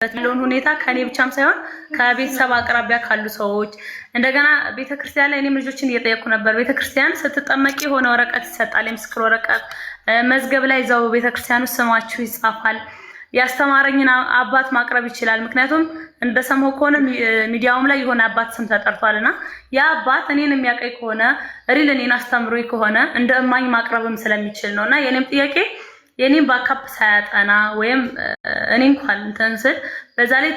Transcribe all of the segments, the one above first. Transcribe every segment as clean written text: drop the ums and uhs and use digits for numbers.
ያለውን ሁኔታ ከኔ ብቻም ሳይሆን ከቤተሰብ አቅራቢያ ካሉ ሰዎች እንደገና ቤተክርስቲያን ላይ እኔም ልጆችን እየጠየኩ ነበር። ቤተክርስቲያን ስትጠመቂ የሆነ ወረቀት ይሰጣል፣ የምስክር ወረቀት መዝገብ ላይ እዛው ቤተክርስቲያኑ ስማችሁ ይጻፋል። ያስተማረኝን አባት ማቅረብ ይችላል። ምክንያቱም እንደሰማው ከሆነ ሚዲያውም ላይ የሆነ አባት ስም ተጠርቷልና ያ አባት እኔን የሚያቀይ ከሆነ ሪል እኔን አስተምሮኝ ከሆነ እንደ እማኝ ማቅረብም ስለሚችል ነውና የኔም ጥያቄ የኔም ባካፕ ሳያጠና ወይም እኔ እንኳን እንትን ስል በዛ ላይ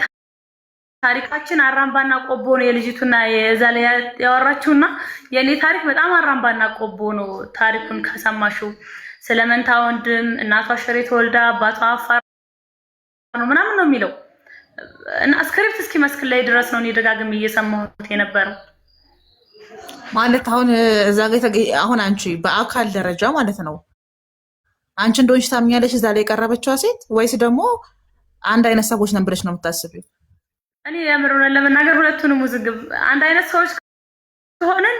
ታሪካችን አራምባና ቆቦ ነው የልጅቱና የዛ ላይ ያወራችውና የኔ ታሪክ በጣም አራምባና ቆቦ ነው። ታሪኩን ከሰማሽው ስለመንታ ወንድም እናቷ ሽሬ ተወልዳ አባቷ አፋር ነው ምናምን ነው የሚለው እና ስክሪፕት እስኪ መስክል ላይ ድረስ ነው እኔ ደጋግሜ እየሰማሁት የነበረው ማለት አሁን እዛ ጋር አሁን አንቺ በአካል ደረጃ ማለት ነው አንቺ እንደሆንሽ ታምኛለሽ እዛ ላይ የቀረበችዋ ሴት ወይስ ደግሞ አንድ አይነት ሰዎች ነን ብለሽ ነው የምታስቢው? እኔ ያምሩና ለመናገር ሁለቱንም ውዝግብ አንድ አይነት ሰዎች ሆነን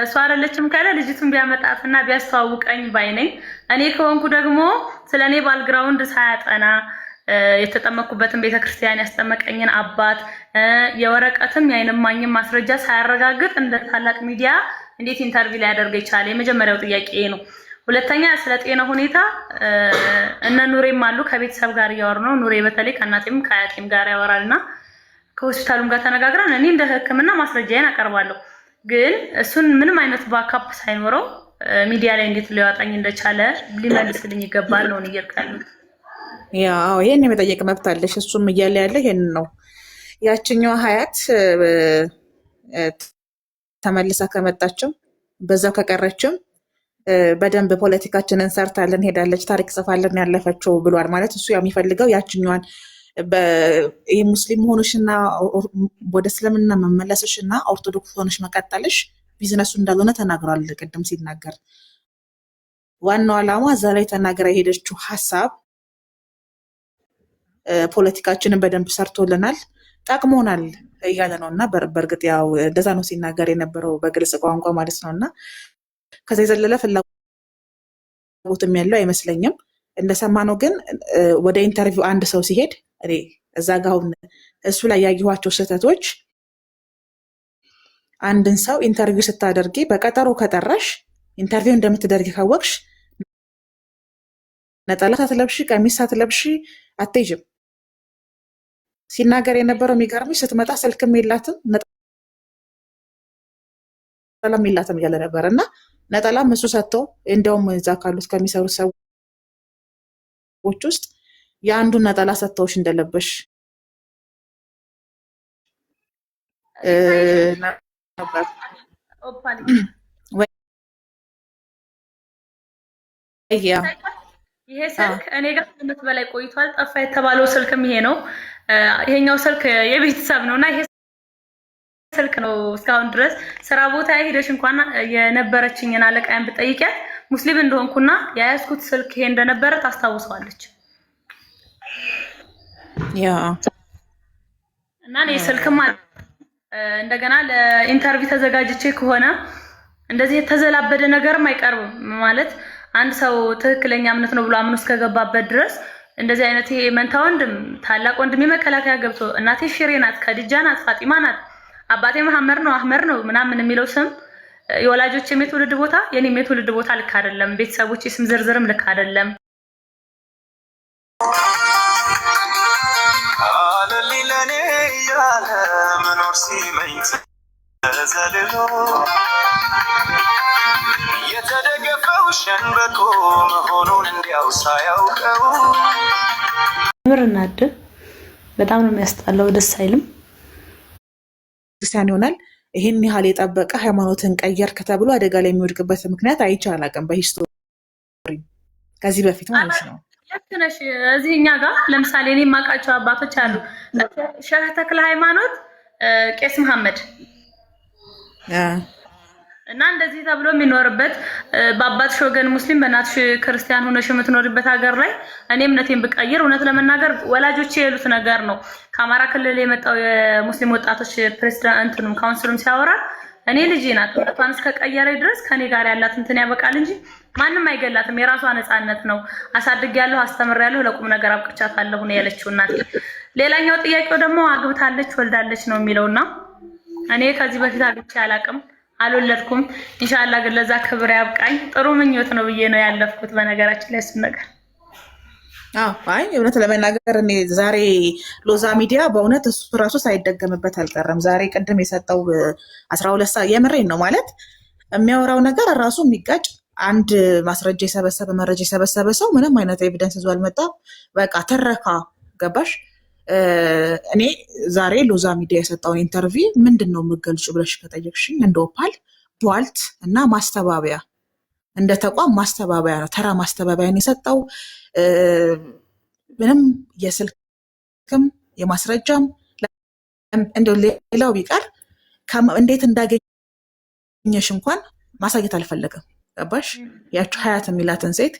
እሷ አይደለችም ካለ ልጅቱን ቢያመጣትና ቢያስተዋውቀኝ ባይነኝ። እኔ ከሆንኩ ደግሞ ስለኔ ባልግራውንድ ሳያጠና የተጠመቁበትን ቤተክርስቲያን ያስጠመቀኝን አባት የወረቀትም የአይንማኝም ማስረጃ ሳያረጋግጥ እንደ ታላቅ ሚዲያ እንዴት ኢንተርቪው ላይ ያደርገ ይቻላል? የመጀመሪያው ጥያቄ ነው። ሁለተኛ ስለ ጤና ሁኔታ እነ ኑሬም አሉ ከቤተሰብ ጋር እያወሩ ነው። ኑሬ በተለይ ከእናቴም ከአያቴም ጋር ያወራልና ከሆስፒታሉም ጋር ተነጋግረን እኔ እንደ ሕክምና ማስረጃዬን አቀርባለሁ። ግን እሱን ምንም አይነት ባካፕ ሳይኖረው ሚዲያ ላይ እንዴት ሊያወጣኝ እንደቻለ ሊመልስልኝ ይገባል ነው እየልካለሁ። ያው ይሄን የመጠየቅ መብት አለሽ። እሱም እያለ ያለ ይሄን ነው። ያችኛዋ ሀያት ተመልሳ ከመጣችም በዛው ከቀረችም በደንብ ፖለቲካችንን ሰርታለን ሄዳለች፣ ታሪክ ጽፋለን ያለፈችው ብሏል። ማለት እሱ የሚፈልገው ያችኛዋን ይህ ሙስሊም ሆኖሽና ወደ እስልምና መመለስሽና ኦርቶዶክስ ሆነሽ መቀጠልሽ ቢዝነሱ እንዳልሆነ ተናግሯል። ቅድም ሲናገር ዋናው ዓላማ እዛ ላይ ተናግራ የሄደችው ሀሳብ ፖለቲካችንን በደንብ ሰርቶልናል፣ ጠቅሞናል እያለ ነው። እና በእርግጥ ያው እንደዛ ነው ሲናገር የነበረው በግልጽ ቋንቋ ማለት ነው። እና ከዛ የዘለለ ፍላጎትም ያለው አይመስለኝም። እንደሰማነው ግን ወደ ኢንተርቪው አንድ ሰው ሲሄድ እዛ ጋ አሁን እሱ ላይ ያየኋቸው ስህተቶች አንድን ሰው ኢንተርቪው ስታደርጊ በቀጠሮ ከጠራሽ ኢንተርቪው እንደምትደርጊ ካወቅሽ ነጠላ ሳትለብሺ ቀሚስ ሳትለብሺ አትሄጂም። ሲናገር የነበረው የሚገርምሽ ስትመጣ ስልክም የላትም ነጠላም የላትም እያለ ነበር። እና ነጠላም እሱ ሰጥቶ እንደውም እዛ ካሉት ከሚሰሩት ሰዎች ውስጥ የአንዱን ነጠላ ሰጥተውሽ እንደለበሽ ነበር። ይሄ ስልክ እኔ ጋር ከዓመት በላይ ቆይቷል። ጠፋ የተባለው ስልክም ይሄ ነው። ይሄኛው ስልክ የቤተሰብ ነውና ይሄ ስልክ ነው እስካሁን ድረስ ስራ ቦታ ሄደሽ እንኳን የነበረችኝን አለቃዬን ብጠይቂያት ሙስሊም እንደሆንኩና ያያዝኩት ስልክ ይሄ እንደነበረ ታስታውሰዋለች። ያ እና እኔ ስልክማ እንደገና ለኢንተርቪው ተዘጋጅቼ ከሆነ እንደዚህ የተዘላበደ ነገርም አይቀርብም። ማለት አንድ ሰው ትክክለኛ እምነት ነው ብሎ አምኖ እስከገባበት ድረስ እንደዚህ አይነት ይሄ መንታ ወንድም ታላቅ ወንድም የመከላከያ ገብቶ እናቴ ሽሬ ናት፣ ከድጃ ናት፣ ፋጢማ ናት፣ አባቴ መሐመድ ነው አህመድ ነው ምናምን የሚለው ስም የወላጆች የትውልድ ቦታ የኔም የትውልድ ቦታ ልክ አይደለም። ቤተሰቦች ስም ዝርዝርም ልክ አይደለም። አለሊለኔ ያለ መኖር ሲመኝ ተዘልሎ የተደገፈው ሸንበቆ መሆኑን እንዲያው ሳያውቀው ምርናድ በጣም ነው የሚያስጣለው። ደስ አይልም። ክርስቲያን ይሆናል ይሄን ያህል የጠበቀ ሃይማኖትን ቀየርክ ተብሎ አደጋ ላይ የሚወድቅበት ምክንያት አይቼ አላውቅም በሂስቶሪ ከዚህ በፊት ማለት ነው። ለክነሽ እዚህኛ ጋር ለምሳሌ እኔ የማውቃቸው አባቶች አሉ። ሸህ ተክለ ሃይማኖት፣ ቄስ መሐመድ እና እንደዚህ ተብሎ የሚኖርበት በአባትሽ ወገን ሙስሊም በእናትሽ ክርስቲያን ሆነሽ የምትኖርበት ሀገር ላይ እኔ እምነቴን ብቀይር እውነት ለመናገር ወላጆቼ የሉት ነገር ነው። ከአማራ ክልል የመጣው የሙስሊም ወጣቶች ፕሬዝዳንቱም ካውንስሉም ሲያወራ እኔ ልጄ ናት እምነቷን እስከቀየረች ድረስ ከኔ ጋር ያላት እንትን ያበቃል እንጂ ማንም አይገላትም። የራሷ ነፃነት ነው። አሳድጌያለሁ፣ አስተምሬያለሁ፣ ለቁም ነገር አብቅቻታለሁ ነው ያለችው እናት። ሌላኛው ጥያቄው ደግሞ አግብታለች ወልዳለች ነው የሚለውና እኔ ከዚህ በፊት አግብቼ አላውቅም፣ አልወለድኩም። ኢንሻአላህ ግን ለዛ ክብር ያብቃኝ። ጥሩ ምኞት ነው ብዬ ነው ያለፍኩት። በነገራችን ላይ እሱን ነገር አይ እውነት ለመናገር እኔ ዛሬ ሎዛ ሚዲያ በእውነት እሱ ራሱ ሳይደገምበት አልቀረም። ዛሬ ቅድም የሰጠው 12 ሰዓት የምሬን ነው ማለት የሚያወራው ነገር ራሱ የሚጋጭ አንድ ማስረጃ የሰበሰበ መረጃ የሰበሰበ ሰው ምንም አይነት ኤቪደንስ ይዞ አልመጣም። በቃ ተረካ ገባሽ? እኔ ዛሬ ሎዛ ሚዲያ የሰጠውን ኢንተርቪው ምንድን ነው የምገልጹ ብለሽ ከጠየቅሽኝ እንደ ኦፓል ቧልት እና ማስተባበያ እንደ ተቋም ማስተባበያ ነው። ተራ ማስተባበያን የሰጠው ምንም የስልክም የማስረጃም እንደው ሌላው ቢቀር እንዴት እንዳገኘሽ እንኳን ማሳየት አልፈለገም። ገባሽ? ያቺ ሀያት የሚላትን ሴት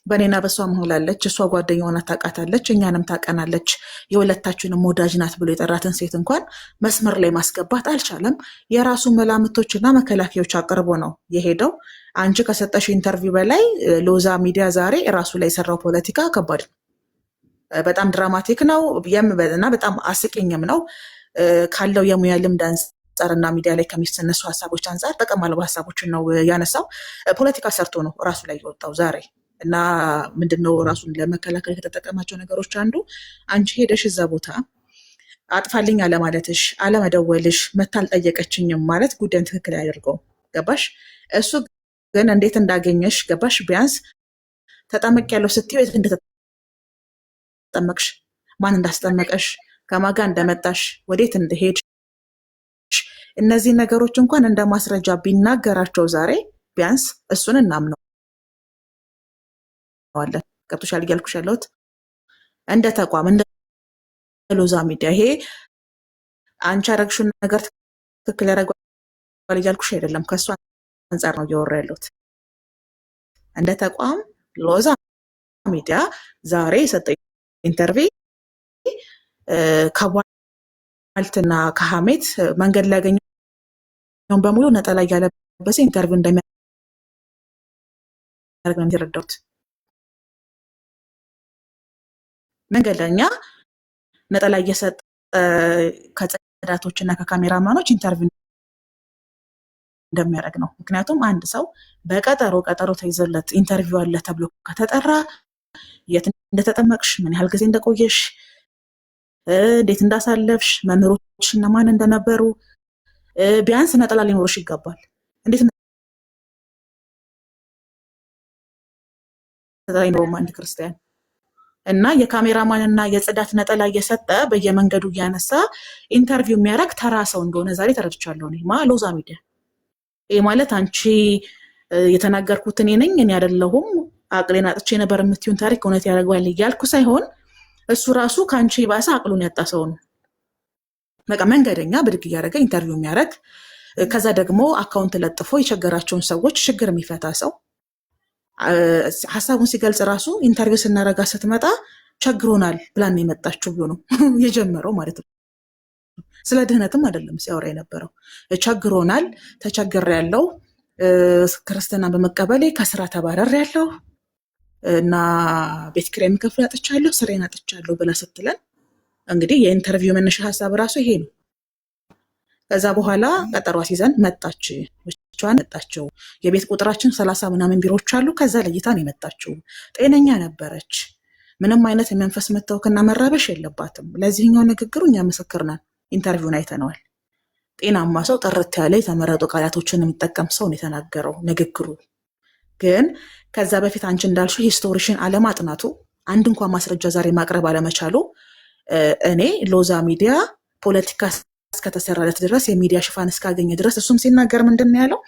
በእኔና በእሷ መሆላለች፣ እሷ ጓደኛዋን ታውቃታለች፣ እኛንም ታውቀናለች፣ የሁለታችንም ወዳጅ ናት ብሎ የጠራትን ሴት እንኳን መስመር ላይ ማስገባት አልቻለም። የራሱ መላምቶችና መከላከያዎች አቅርቦ ነው የሄደው። አንቺ ከሰጠሽ ኢንተርቪው በላይ ሎዛ ሚዲያ ዛሬ ራሱ ላይ የሰራው ፖለቲካ ከባድ ነው። በጣም ድራማቲክ ነው እና በጣም አስቂኝም ነው። ካለው የሙያ ልምድ አንጻርና ሚዲያ ላይ ከሚነሱ ሀሳቦች አንጻር ጠቀም አልባ ሀሳቦችን ነው ያነሳው። ፖለቲካ ሰርቶ ነው ራሱ ላይ የወጣው ዛሬ እና ምንድነው ራሱን ለመከላከል ከተጠቀማቸው ነገሮች አንዱ አንቺ ሄደሽ እዛ ቦታ አጥፋልኝ አለማለትሽ፣ አለመደወልሽ፣ መታ አልጠየቀችኝም ማለት ጉዳዩን ትክክል ያደርገው። ገባሽ? እሱ ግን እንዴት እንዳገኘሽ ገባሽ? ቢያንስ ተጠመቅ ያለው ስትይው የት እንደተጠመቅሽ፣ ማን እንዳስጠመቀሽ፣ ከማጋ እንደመጣሽ፣ ወዴት እንደሄድሽ እነዚህ ነገሮች እንኳን እንደ ማስረጃ ቢናገራቸው ዛሬ ቢያንስ እሱን እናምነዋለን። ገብቶሻል እያልኩሽ ያለሁት እንደ ተቋም እንደ ሎዛ ሚዲያ ይሄ አንቺ ያደረግሽውን ነገር ትክክል ያደርገዋል እያልኩሽ አይደለም። ከእሱ አንጻር ነው እያወራ ያለሁት። እንደ ተቋም ሎዛ ሚዲያ ዛሬ የሰጠው ኢንተርቪው ከቧልትና ከሐሜት መንገድ ላይ ያገኘውን በሙሉ ነጠላ እያለበሰ ኢንተርቪው እንደሚያደርግ ነው የተረዳሁት። መንገደኛ ነጠላ እየሰጠ ከጽዳቶች እና ከካሜራማኖች ኢንተርቪው እንደሚያደርግ ነው። ምክንያቱም አንድ ሰው ቀጠሮ ተይዘለት ኢንተርቪው አለ ተብሎ ከተጠራ የት እንደተጠመቅሽ፣ ምን ያህል ጊዜ እንደቆየሽ፣ እንዴት እንዳሳለፍሽ፣ መምህሮች እነማን እንደነበሩ ቢያንስ ነጠላ ሊኖርሽ ይገባል። እንዴት ነጠላ ሊኖረውም አንድ ክርስቲያን እና የካሜራማን እና የጽዳት ነጠላ እየሰጠ በየመንገዱ እያነሳ ኢንተርቪው የሚያደርግ ተራ ሰው እንደሆነ ዛሬ ተረድቻለሁ። እኔ ሎዛ ሚዲያ ይሄ ማለት አንቺ የተናገርኩት እኔ ነኝ እኔ አይደለሁም አቅሌን አጥቼ ነበር የምትዩን ታሪክ እውነት ያደርገዋል እያልኩ ሳይሆን እሱ ራሱ ከአንቺ ባሰ አቅሉን ያጣ ሰው ነው። በቃ መንገደኛ ብድግ እያደረገ ኢንተርቪው የሚያደርግ ከዛ ደግሞ አካውንት ለጥፎ የቸገራቸውን ሰዎች ችግር የሚፈታ ሰው ሀሳቡን ሲገልጽ ራሱ ኢንተርቪው ስናረጋ ስትመጣ ቸግሮናል ብላን የመጣችው ብሎ ነው የጀመረው ማለት ነው። ስለ ድህነትም አይደለም ሲያወራ የነበረው። ቸግሮናል፣ ተቸግሬያለሁ፣ ክርስትናን በመቀበሌ ከስራ ተባረሬያለሁ እና ቤት ኪራይ የምከፍል አጥቻለሁ፣ ስራዬን አጥቻለሁ ብላ ስትለን እንግዲህ የኢንተርቪው መነሻ ሀሳብ ራሱ ይሄ ነው። ከዛ በኋላ ቀጠሮ ሲዘን መጣች፣ ብቻዋን መጣችው። የቤት ቁጥራችን 30 ምናምን ቢሮዎች አሉ። ከዛ ለይታ ነው የመጣችው። ጤነኛ ነበረች። ምንም አይነት የመንፈስ መታወክና መራበሽ የለባትም። ለዚህኛው ንግግሩ እኛ ምስክር ነን። ኢንተርቪውን አይተነዋል። ጤናማ ሰው፣ ጥርት ያለ የተመረጡ ቃላቶችን የሚጠቀም ሰው ነው የተናገረው። ንግግሩ ግን ከዛ በፊት አንቺ እንዳልሽው ሂስቶሪሽን አለማጥናቱ፣ አንድ እንኳን ማስረጃ ዛሬ ማቅረብ አለመቻሉ እኔ ሎዛ ሚዲያ ፖለቲካ እስከተሰራለት ድረስ የሚዲያ ሽፋን እስካገኘ ድረስ እሱም ሲናገር ምንድን ነው ያለው?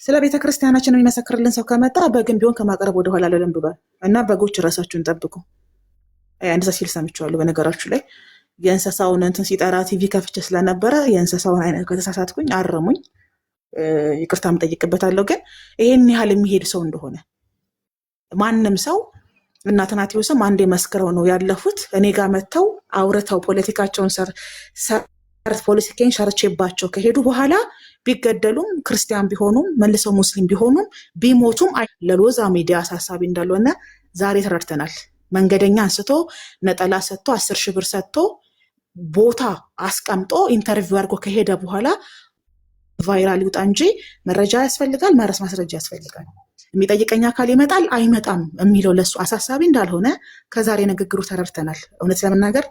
ስለ ቤተ ክርስቲያናችን የሚመሰክርልን ሰው ከመጣ በግን ቢሆን ከማቅረብ ወደኋላ አልልም ብሏል። እና በጎች ራሳችሁን ጠብቁ እንደዛ ሲል ሰምቼዋለሁ። በነገራችሁ ላይ የእንስሳውን እንትን ሲጠራ ቲቪ ከፍቼ ስለነበረ የእንስሳውን አይነት ከተሳሳትኩኝ አረሙኝ፣ ይቅርታ የምጠይቅበታለሁ። ግን ይሄን ያህል የሚሄድ ሰው እንደሆነ ማንም ሰው እና ትናንትናም አንዴ መስክረው ነው ያለፉት። እኔ ጋር መጥተው አውርተው ፖለቲካቸውን ፖለቲካን ሰርቼባቸው ከሄዱ በኋላ ቢገደሉም ክርስቲያን ቢሆኑም መልሰው ሙስሊም ቢሆኑም ቢሞቱም ለሎዛ ሚዲያ አሳሳቢ እንዳልሆነ ዛሬ ተረድተናል። መንገደኛ አንስቶ ነጠላ ሰጥቶ 10 ሺህ ብር ሰጥቶ ቦታ አስቀምጦ ኢንተርቪው አድርጎ ከሄደ በኋላ ቫይራል ይውጣ እንጂ መረጃ ያስፈልጋል፣ ማስረጃ ያስፈልጋል። የሚጠይቀኝ አካል ይመጣል አይመጣም የሚለው ለሱ አሳሳቢ እንዳልሆነ ከዛሬ ንግግሩ ተረድተናል። እውነት ለመናገር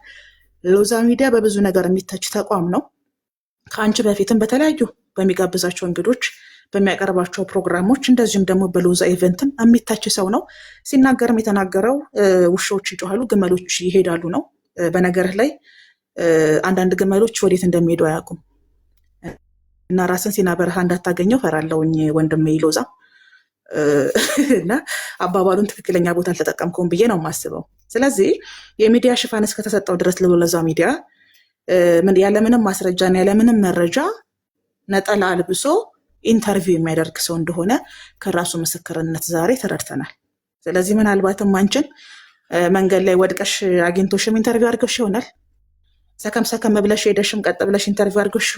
ሎዛ ሚዲያ በብዙ ነገር የሚተች ተቋም ነው። ከአንቺ በፊትም በተለያዩ በሚጋብዛቸው እንግዶች በሚያቀርባቸው ፕሮግራሞች እንደዚሁም ደግሞ በሎዛ ኢቨንትም የሚተች ሰው ነው። ሲናገርም የተናገረው ውሾች ይጮሃሉ፣ ግመሎች ይሄዳሉ ነው። በነገርህ ላይ አንዳንድ ግመሎች ወዴት እንደሚሄዱ አያውቁም እና ራስን ሲና በረሃ እንዳታገኘው ፈራለውኝ ወንድሜ ሎዛ እና አባባሉን ትክክለኛ ቦታ አልተጠቀምከውም ብዬ ነው የማስበው። ስለዚህ የሚዲያ ሽፋን እስከተሰጠው ድረስ ለሎዛ ሚዲያ ያለምንም ማስረጃና ያለምንም መረጃ ነጠላ አልብሶ ኢንተርቪው የሚያደርግ ሰው እንደሆነ ከራሱ ምስክርነት ዛሬ ተረድተናል። ስለዚህ ምናልባትም አንቺን መንገድ ላይ ወድቀሽ አግኝቶሽም ኢንተርቪው አድርገሽ ይሆናል። ሰከም ብለሽ ሄደሽም ቀጥ ብለሽ ኢንተርቪው አድርገሽ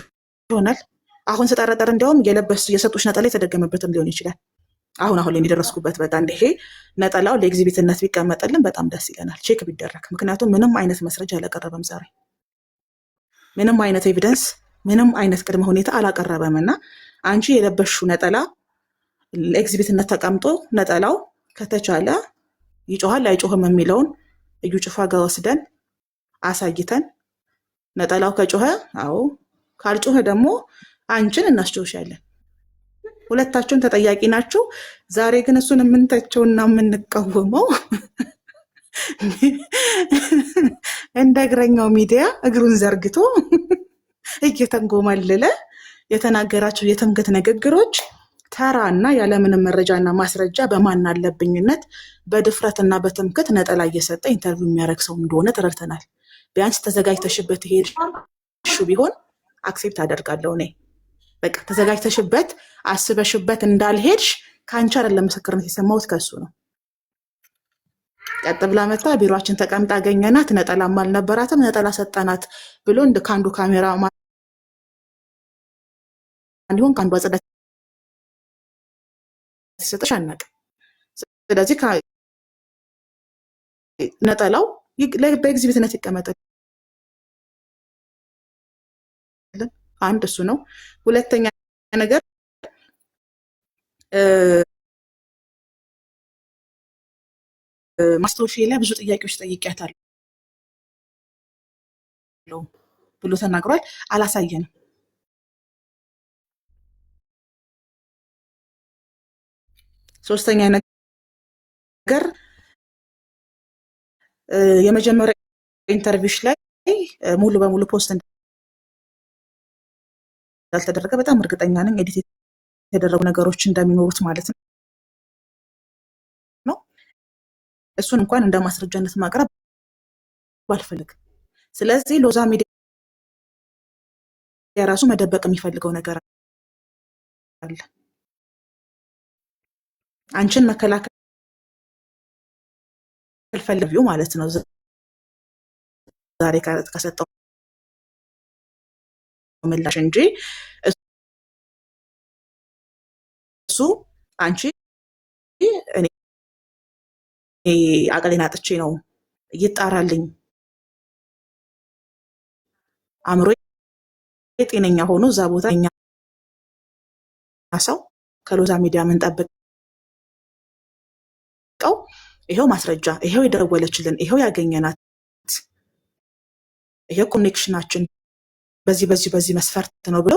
ይሆናል። አሁን ስጠረጠር እንዲያውም የሰጡሽ ነጠላ የተደገመበትም ሊሆን ይችላል። አሁን ላይ እንደደረስኩበት በቃ ይሄ ነጠላው ለኤግዚቢትነት ቢቀመጥልን በጣም ደስ ይለናል፣ ቼክ ቢደረግ። ምክንያቱም ምንም አይነት መስረጃ አላቀረበም ዛሬ፣ ምንም አይነት ኤቪደንስ፣ ምንም አይነት ቅድመ ሁኔታ አላቀረበም እና አንቺ የለበሽው ነጠላ ለኤግዚቢትነት ተቀምጦ ነጠላው ከተቻለ ይጮሃል አይጮህም የሚለውን እዩ ጭፋ ጋር ወስደን አሳይተን ነጠላው ከጮኸ አዎ፣ ካልጮኸ ደግሞ አንቺን እናስጮሻለን። ሁለታችሁም ተጠያቂ ናችሁ። ዛሬ ግን እሱን የምንተቸውና የምንቃወመው እንደ እግረኛው ሚዲያ እግሩን ዘርግቶ እየተንጎማለለ የተናገራቸው የትምክህት ንግግሮች ተራ እና ያለምንም መረጃና ማስረጃ በማን አለብኝነት በድፍረትና በትምክህት ነጠላ እየሰጠ ኢንተርቪው የሚያደርግ ሰው እንደሆነ ተረድተናል። ቢያንስ ተዘጋጅተሽበት ሄድሽ ቢሆን አክሴፕት አደርጋለሁ እኔ። በቃ ተዘጋጅተሽበት አስበሽበት እንዳልሄድሽ ከአንቺ አይደለም ምስክርነት የሰማሁት ከሱ ነው። ቀጥ ብላ መጣ ቢሮአችን ተቀምጣ አገኘናት፣ ነጠላም አልነበራትም፣ ነጠላ ሰጠናት ብሎ ከአንዱ ካሜራ እንዲሁም ከአንዱ አጽዳት ሲሰጥሽ አናውቅም። ስለዚህ ነጠላው በኤግዚቢትነት ይቀመጣል። አንድ እሱ ነው። ሁለተኛ ነገር ማስታወሻ ላይ ብዙ ጥያቄዎች ጠይቄያታለሁ ብሎ ተናግሯል። አላሳየንም። ሶስተኛ ነገር የመጀመሪያ ኢንተርቪውሽ ላይ ሙሉ በሙሉ ፖስት እንዳልተደረገ በጣም እርግጠኛ ነኝ። ኤዲት የተደረጉ ነገሮች እንደሚኖሩት ማለት ነው። እሱን እንኳን እንደ ማስረጃነት ማቅረብ አልፈልግም። ስለዚህ ሎዛ ሚዲያ የራሱ መደበቅ የሚፈልገው ነገር አለ። አንቺን መከላከል ፈልጊው ማለት ነው። ዛሬ ከሰጠው ምላሽ እንጂ እሱ አንቺ እኔ አቅሌን አጥቼ ነው ይጣራልኝ አእምሮ ጤነኛ ሆኖ እዛ ቦታ እኛ ሰው ከሎዛ ሚዲያ ምን ጠብቀው ይሄው ማስረጃ፣ ይሄው የደወለችልን፣ ይሄው ያገኘናት፣ ይሄው ኮኔክሽናችን በዚህ መስፈርት ነው ብሎ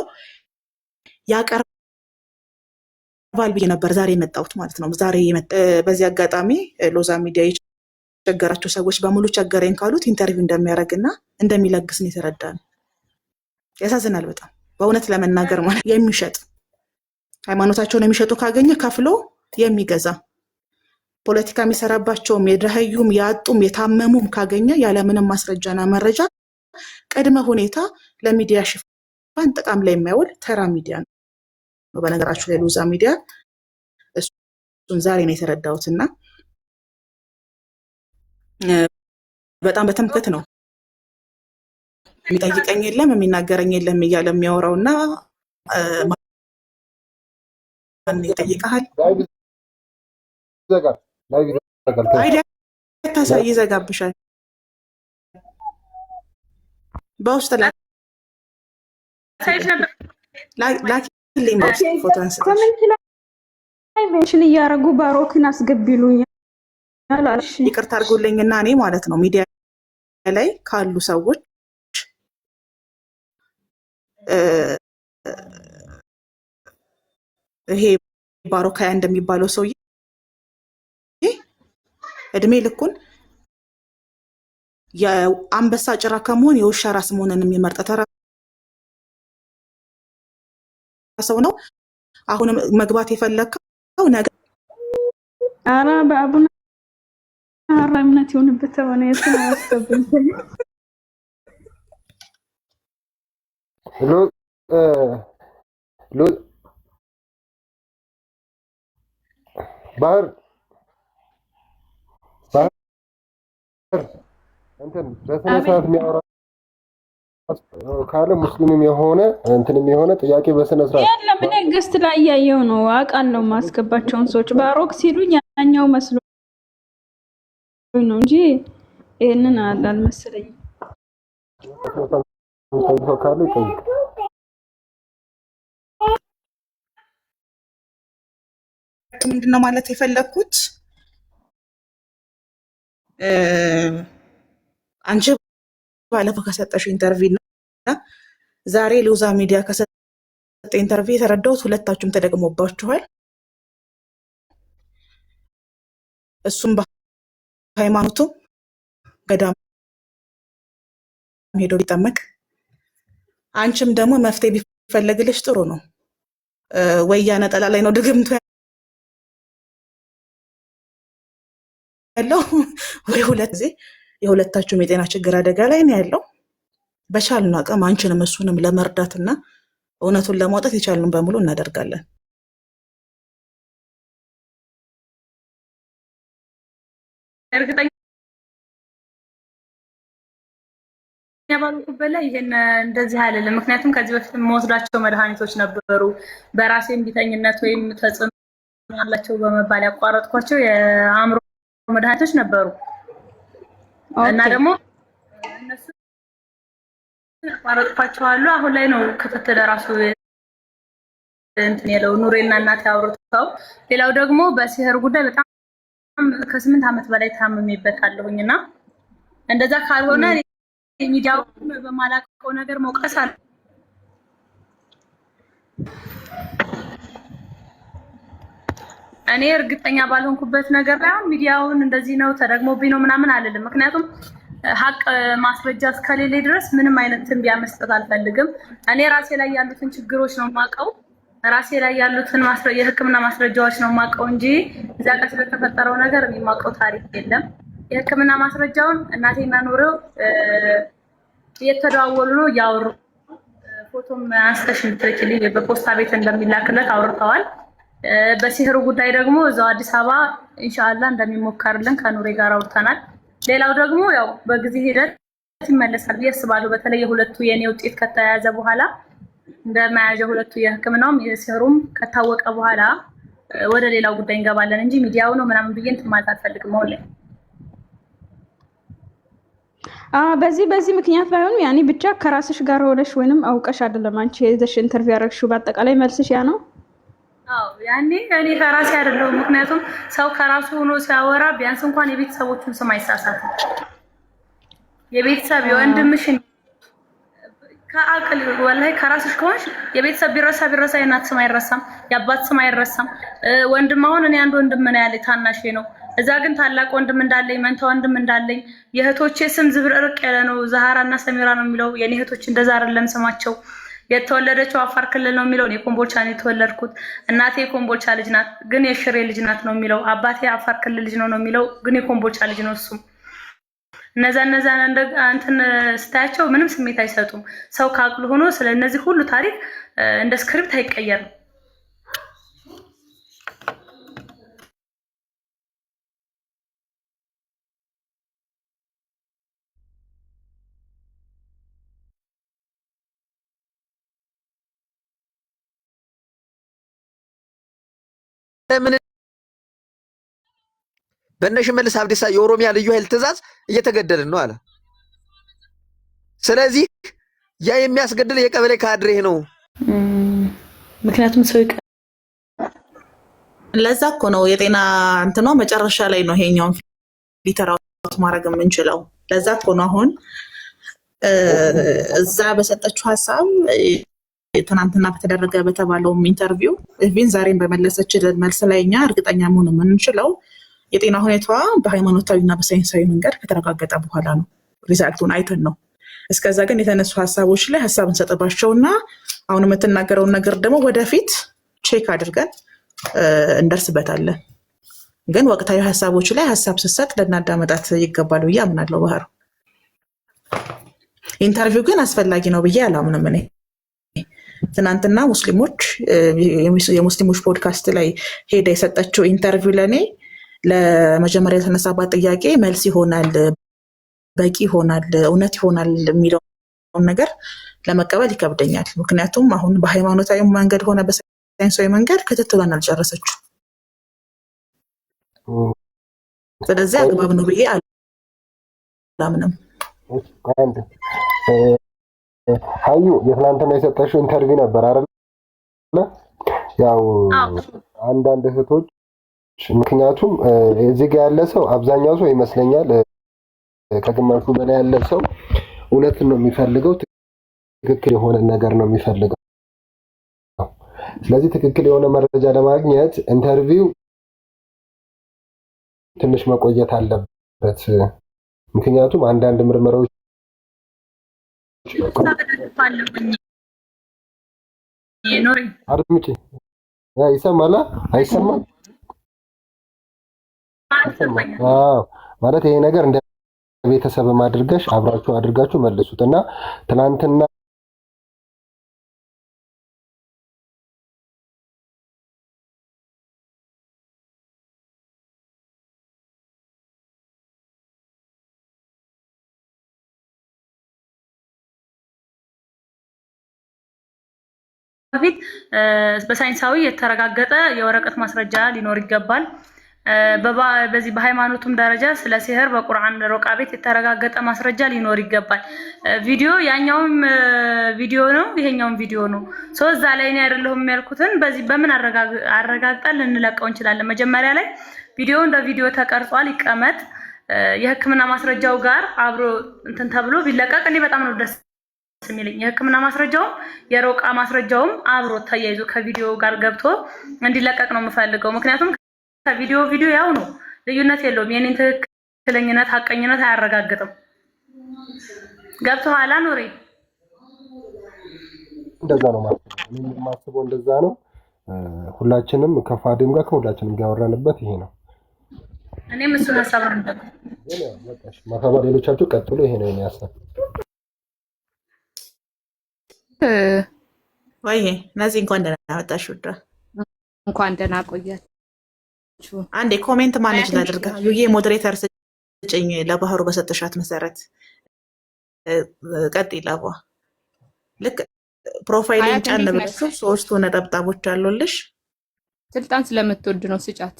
ያቀርባል ብዬ ነበር ዛሬ የመጣሁት ማለት ነው። በዚህ አጋጣሚ ሎዛ ሚዲያ የቸገራቸው ሰዎች በሙሉ ቸገረኝ ካሉት ኢንተርቪው እንደሚያደርግና እንደሚለግስ ነው የተረዳነው። ያሳዝናል በጣም በእውነት ለመናገር ማለት የሚሸጥ ሃይማኖታቸውን የሚሸጡ ካገኘ ከፍሎ የሚገዛ ፖለቲካ የሚሰራባቸውም የደህዩም ያጡም የታመሙም ካገኘ ያለምንም ማስረጃና መረጃ ቅድመ ሁኔታ ለሚዲያ ሽፋን ጥቅም ላይ የሚያውል ተራ ሚዲያ ነው። በነገራችሁ ላይ ሎዛ ሚዲያ እሱን ዛሬ ነው የተረዳሁትና በጣም በትምክህት ነው የሚጠይቀኝ የለም የሚናገረኝ የለም እያለ የሚያወራውና ማን ይጠይቃል? ታሳይ ይዘጋብሻል። በውስጥ ላኪልኝ በውስጥ ፎቶ አንስተሽ ኮሜንት ላይ ሜንሽን እያደረጉ ባሮክን አስገቢሉኛል አልሽ። ይቅርታ አድርጎልኝና እኔ ማለት ነው ሚዲያ ላይ ካሉ ሰዎች ይሄ ባሮካያ እንደሚባለው ሰውዬ እድሜ ልኩን የአንበሳ ጭራ ከመሆን የውሻ ራስ መሆንን የሚመርጥ ተራ ሰው ነው። አሁንም መግባት የፈለከው ነገር አራ በአቡነ አራ እምነት ይሁንበት ሆነ ያስከብኝ ሎ ባህር እንትን በስነ ስርዓት የሚያወራ ካለ ሙስሊምም የሆነ እንትንም የሆነ ጥያቄ በስነ ስርዓት የለም። እኔ ገስት ላይ እያየሁ ነው አውቃለሁ ማስገባቸውን ሰዎች ባሮክ ሲሉኝ ያኛው መስሎኝ ነው እንጂ ይሄንን አልመሰለኝም። ካለ ይጠይቅ። ምንድነው ማለት የፈለኩት አንቺ ባለፈው ከሰጠሽ ኢንተርቪው እና ዛሬ ሎዛ ሚዲያ ከሰጠ ኢንተርቪው የተረዳሁት ሁለታችሁም ተደግሞባችኋል። እሱም በሃይማኖቱ ገዳም ሄዶ ሊጠመቅ፣ አንቺም ደግሞ መፍትሄ ቢፈለግልሽ ጥሩ ነው። ወያ ነጠላ ላይ ነው ድግምቱ ያለው ወይ ሁለት ጊዜ የሁለታችሁም የጤና ችግር አደጋ ላይ ነው ያለው። በቻልነው አቅም አንቺንም እሱንም ለመርዳትና እውነቱን ለማውጣት የቻልነውን በሙሉ እናደርጋለን። እርግጠኛ ባልኩበት ላይ ይሄን እንደዚህ አይደለም። ምክንያቱም ከዚህ በፊት የምወስዳቸው መድኃኒቶች ነበሩ በራሴ ቢተኝነት ወይም ተጽዕኖ ያላቸው በመባል ያቋረጥኳቸው የአእምሮ መድኃኒቶች ነበሩ እና ደግሞ እነሱ ያቋረጥኳቸዋለሁ። አሁን ላይ ነው ክትትል ራሱ እንትን ያለው ኑሬና እናቴ አውርተው። ሌላው ደግሞ በሲህር ጉዳይ በጣም ከ8 ዓመት በላይ ታምሜበታለሁኝና እንደዛ ካልሆነ ሚዲያው በማላውቀው ነገር መውቀስ አለ። እኔ እርግጠኛ ባልሆንኩበት ነገር ላይ ሚዲያውን እንደዚህ ነው ተደግሞብኝ ነው ምናምን አልልም። ምክንያቱም ሀቅ ማስረጃ እስከሌለ ድረስ ምንም አይነት ትንቢያ መስጠት አልፈልግም። እኔ ራሴ ላይ ያሉትን ችግሮች ነው የማውቀው፣ ራሴ ላይ ያሉትን የሕክምና ማስረጃዎች ነው የማውቀው እንጂ እዛ ጋር ስለተፈጠረው ነገር የማውቀው ታሪክ የለም። የሕክምና ማስረጃውን እናቴና ኑሬው እየተደዋወሉ ነው እያወሩ፣ ፎቶም አንስተሽ እንድትልኪልኝ በፖስታ ቤት እንደሚላክለት አውርተዋል። በሲህሩ ጉዳይ ደግሞ እዛው አዲስ አበባ ኢንሻአላህ እንደሚሞከርልን ከኑሬ ጋር አውርተናል። ሌላው ደግሞ ያው በጊዜ ሂደት ይመለሳል ብዬ አስባለሁ። በተለይ የሁለቱ የኔ ውጤት ከተያያዘ በኋላ እንደማያጀ ሁለቱ የህክምናውም የሲህሩም ከታወቀ በኋላ ወደ ሌላው ጉዳይ እንገባለን እንጂ ሚዲያው ነው ምናምን ብዬ እንትን ማለት አልፈልግም። አሁን ላይ በዚህ ምክንያት ባይሆን ያኔ ብቻ ከራስሽ ጋር ሆነሽ ወይንም አውቀሽ አይደለም አንቺ የዘሽ ኢንተርቪው ያደረግሽው በአጠቃላይ መልስሽ ያ ነው። አዎ ያኔ እኔ ከራሴ አይደለሁም። ምክንያቱም ሰው ከራሱ ሆኖ ሲያወራ ቢያንስ እንኳን የቤተሰቦቹን ስም አይሳሳትም። የቤተሰብ የወንድምሽን ከአቅል ወላሂ ከራስሽ ከሆንሽ የቤተሰብ ቢረሳ የእናት ስም አይረሳም፣ የአባት ስም አይረሳም። ወንድም አሁን እኔ አንድ ወንድም ነው ያለኝ ታናሽ ነው። እዛ ግን ታላቅ ወንድም እንዳለኝ መንታ ወንድም እንዳለኝ የእህቶቼ ስም ዝብርቅርቅ ያለ ነው። ዛሃራ እና ሰሚራ ነው የሚለው። የኔ እህቶች እንደዛ አይደለም ስማቸው። የተወለደችው አፋር ክልል ነው የሚለው። እኔ ኮምቦልቻ ነው የተወለድኩት። እናቴ የኮምቦልቻ ልጅ ናት ግን የሽሬ ልጅ ናት ነው የሚለው። አባቴ አፋር ክልል ልጅ ነው የሚለው ግን የኮምቦልቻ ልጅ ነው እሱም። እነዛ እንትን ስታያቸው ምንም ስሜት አይሰጡም። ሰው ከአቅሉ ሆኖ ስለነዚህ ሁሉ ታሪክ እንደ ስክሪፕት አይቀየርም። በእነ ሽመልስ አብዲሳ የኦሮሚያ ልዩ ኃይል ትእዛዝ እየተገደልን ነው አለ። ስለዚህ ያ የሚያስገድል የቀበሌ ካድሬ ነው። ምክንያቱም ሰው ለዛ እኮ ነው የጤና እንትኗ መጨረሻ ላይ ነው ይሄኛውን ሊተራውት ማድረግ የምንችለው። ለዛ እኮ ነው አሁን እዛ በሰጠችው ሀሳብ ትናንትና በተደረገ በተባለውም ኢንተርቪው ኢቭን ዛሬን በመለሰችልን መልስ ላይ እኛ እርግጠኛ መሆን የምንችለው የጤና ሁኔታዋ በሃይማኖታዊና በሳይንሳዊ መንገድ ከተረጋገጠ በኋላ ነው። ሪዛልቱን አይተን ነው። እስከዛ ግን የተነሱ ሀሳቦች ላይ ሀሳብ እንሰጥባቸውና አሁን የምትናገረውን ነገር ደግሞ ወደፊት ቼክ አድርገን እንደርስበታለን። ግን ወቅታዊ ሀሳቦች ላይ ሀሳብ ስትሰጥ ልናዳመጣት ይገባል ብዬ አምናለሁ። ባህሩ ኢንተርቪው ግን አስፈላጊ ነው ብዬ አላምንም። እኔ ትናንትና የሙስሊሞች ፖድካስት ላይ ሄዳ የሰጠችው ኢንተርቪው ለእኔ ለመጀመሪያ የተነሳባት ጥያቄ መልስ ይሆናል፣ በቂ ይሆናል፣ እውነት ይሆናል የሚለውን ነገር ለመቀበል ይከብደኛል። ምክንያቱም አሁን በሃይማኖታዊ መንገድ ሆነ በሳይንሳዊ መንገድ ክትትሏን አልጨረሰችው። ስለዚህ አግባብ ነው ብዬ አላምንም። ሀዩ የትናንትና የሰጠሽው ኢንተርቪው ነበር አይደል? ያው አንዳንድ እህቶች ምክንያቱም እዚህ ጋር ያለ ሰው አብዛኛው ሰው ይመስለኛል ከግማሹ በላይ ያለ ሰው እውነት ነው የሚፈልገው፣ ትክክል የሆነ ነገር ነው የሚፈልገው። ስለዚህ ትክክል የሆነ መረጃ ለማግኘት ኢንተርቪው ትንሽ መቆየት አለበት። ምክንያቱም አንዳንድ ምርመራዎች አድምጪ ይሰማል አይሰማም? ማለት ይሄ ነገር እንደ ቤተሰብም አድርጋችሁ መልሱት እና ትናንትና በፊት በሳይንሳዊ የተረጋገጠ የወረቀት ማስረጃ ሊኖር ይገባል። በዚህ በሃይማኖቱም ደረጃ ስለ ሲህር በቁርአን ሩቃ ቤት የተረጋገጠ ማስረጃ ሊኖር ይገባል። ያኛውም ቪዲዮ ነው፣ ይሄኛውም ቪዲዮ ነው። እዛ ላይ እኔ አይደለሁም ያልኩትን በዚህ በምን አረጋግጠን ልንለቀው እንችላለን? መጀመሪያ ላይ ቪዲዮ እንደ ቪዲዮ ተቀርጿል ይቀመጥ፣ የህክምና ማስረጃው ጋር አብሮ እንትን ተብሎ ቢለቀቅ እኔ በጣም ነው ደስ የሚለኝ። የህክምና ማስረጃውም የሩቃ ማስረጃውም አብሮ ተያይዞ ከቪዲዮ ጋር ገብቶ እንዲለቀቅ ነው የምፈልገው። ምክንያቱም ቪዲዮ ያው ነው፣ ልዩነት የለውም። የኔን ትክክለኝነት ሐቀኝነት አያረጋግጥም። ገብቶሃል ኑሪ? እንደዛ ነው ማለት ነው። እኔ የማስበው እንደዛ ነው። ሁላችንም ከፋዲም ጋር ከሁላችንም ጋር ያወራንበት ይሄ ነው። እኔም እሱን ሐሳብ ነው ማሳባ ሌሎቻችሁ ቀጥሎ ይሄ ነው የሚያሳብ ወይ ነዚህ እንኳን ደህና መጣሽ ውዳ። እንኳን ደህና ቆያችሁ። አንዴ ኮሜንት ማኔጅ ላድርጋ። ዩዬ ሞዴሬተር ስጭኝ ለባህሩ በሰጠሻት መሰረት ቀጥ ይላባ። ልክ ፕሮፋይልን ጫን ብለሽ ሶስቱ ነጠብጣቦች አሉልሽ። ስልጣን ስለምትወድ ነው ስጫት።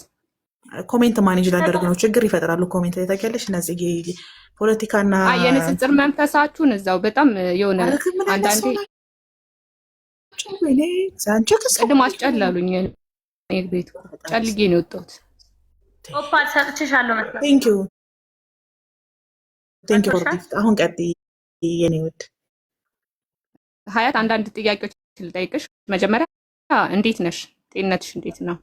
ኮሜንት ማኔጅ ላደርግ ነው። ችግር ይፈጥራሉ ኮሜንት ላይ ታውቂያለሽ። እነዚህ ፖለቲካና የንጽጽር መንፈሳችሁን እዛው በጣም የሆነ አንዳንዴ ቅድም አስጨላሉኝ። ቤት ጨልጌ ነው የወጣሁት። ኦፓል ሰጥቼሻለሁ መሰለኝ። ቴንክ ዩ አሁን ቀጥይ የኔ ውድ ሀያት። አንዳንድ ጥያቄዎች ልጠይቅሽ። መጀመሪያ እንዴት ነሽ? ጤንነትሽ እንዴት ነው?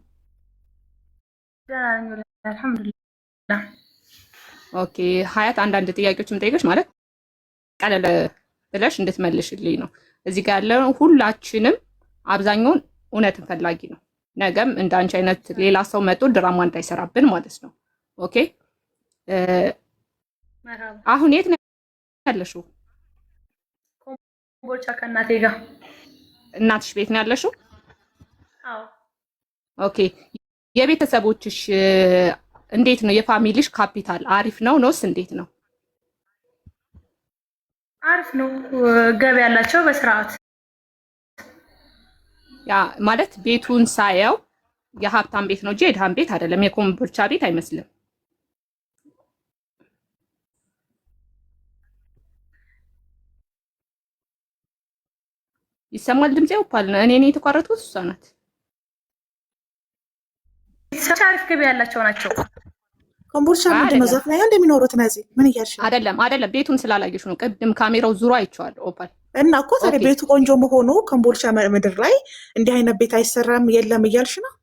አልሐምዱሊላህ። ኦኬ ሀያት፣ አንዳንድ ጥያቄዎች የምጠይቅሽ ማለት ቀለል ብለሽ እንድትመልሽልኝ ነው። እዚህ ጋር ያለው ሁላችንም አብዛኛውን እውነትን ፈላጊ ነው። ነገም እንደ አንቺ አይነት ሌላ ሰው መጥቶ ድራማ እንዳይሰራብን ማለት ነው። ኦኬ አሁን የት ነው ያለሽው? ኮምቦልቻ ከእናቴ ጋር። እናትሽ ቤት ነው ያለሽው? አዎ። ኦኬ የቤተሰቦችሽ እንዴት ነው? የፋሚሊሽ ካፒታል አሪፍ ነው ነውስ እንዴት ነው? አሪፍ ነው። ገቢ ያላቸው በስርዓት ያ ማለት ቤቱን ሳየው የሀብታም ቤት ነው እንጂ የድሃም ቤት አይደለም። የኮምቦልቻ ቤት አይመስልም። ይሰማል ድምጼ? ኦፓል እኔ የተቋረጥኩት እሷ ናት። አሪፍ ገቢ ያላቸው ናቸው። ኮምቦልቻ ምንድን ነው ዛፍ ላይ እንደሚኖሩት ነዚህ ምን እያልሽ? አይደለም ቤቱን ስላላየሽ ነው። ቅድም ካሜራው ዙሮ አይቼዋለሁ። ኦፓል እና እኮ ታዲያ ቤቱ ቆንጆ መሆኑ ኮምቦልቻ ምድር ላይ እንዲህ አይነት ቤት አይሰራም የለም እያልሽ ነው?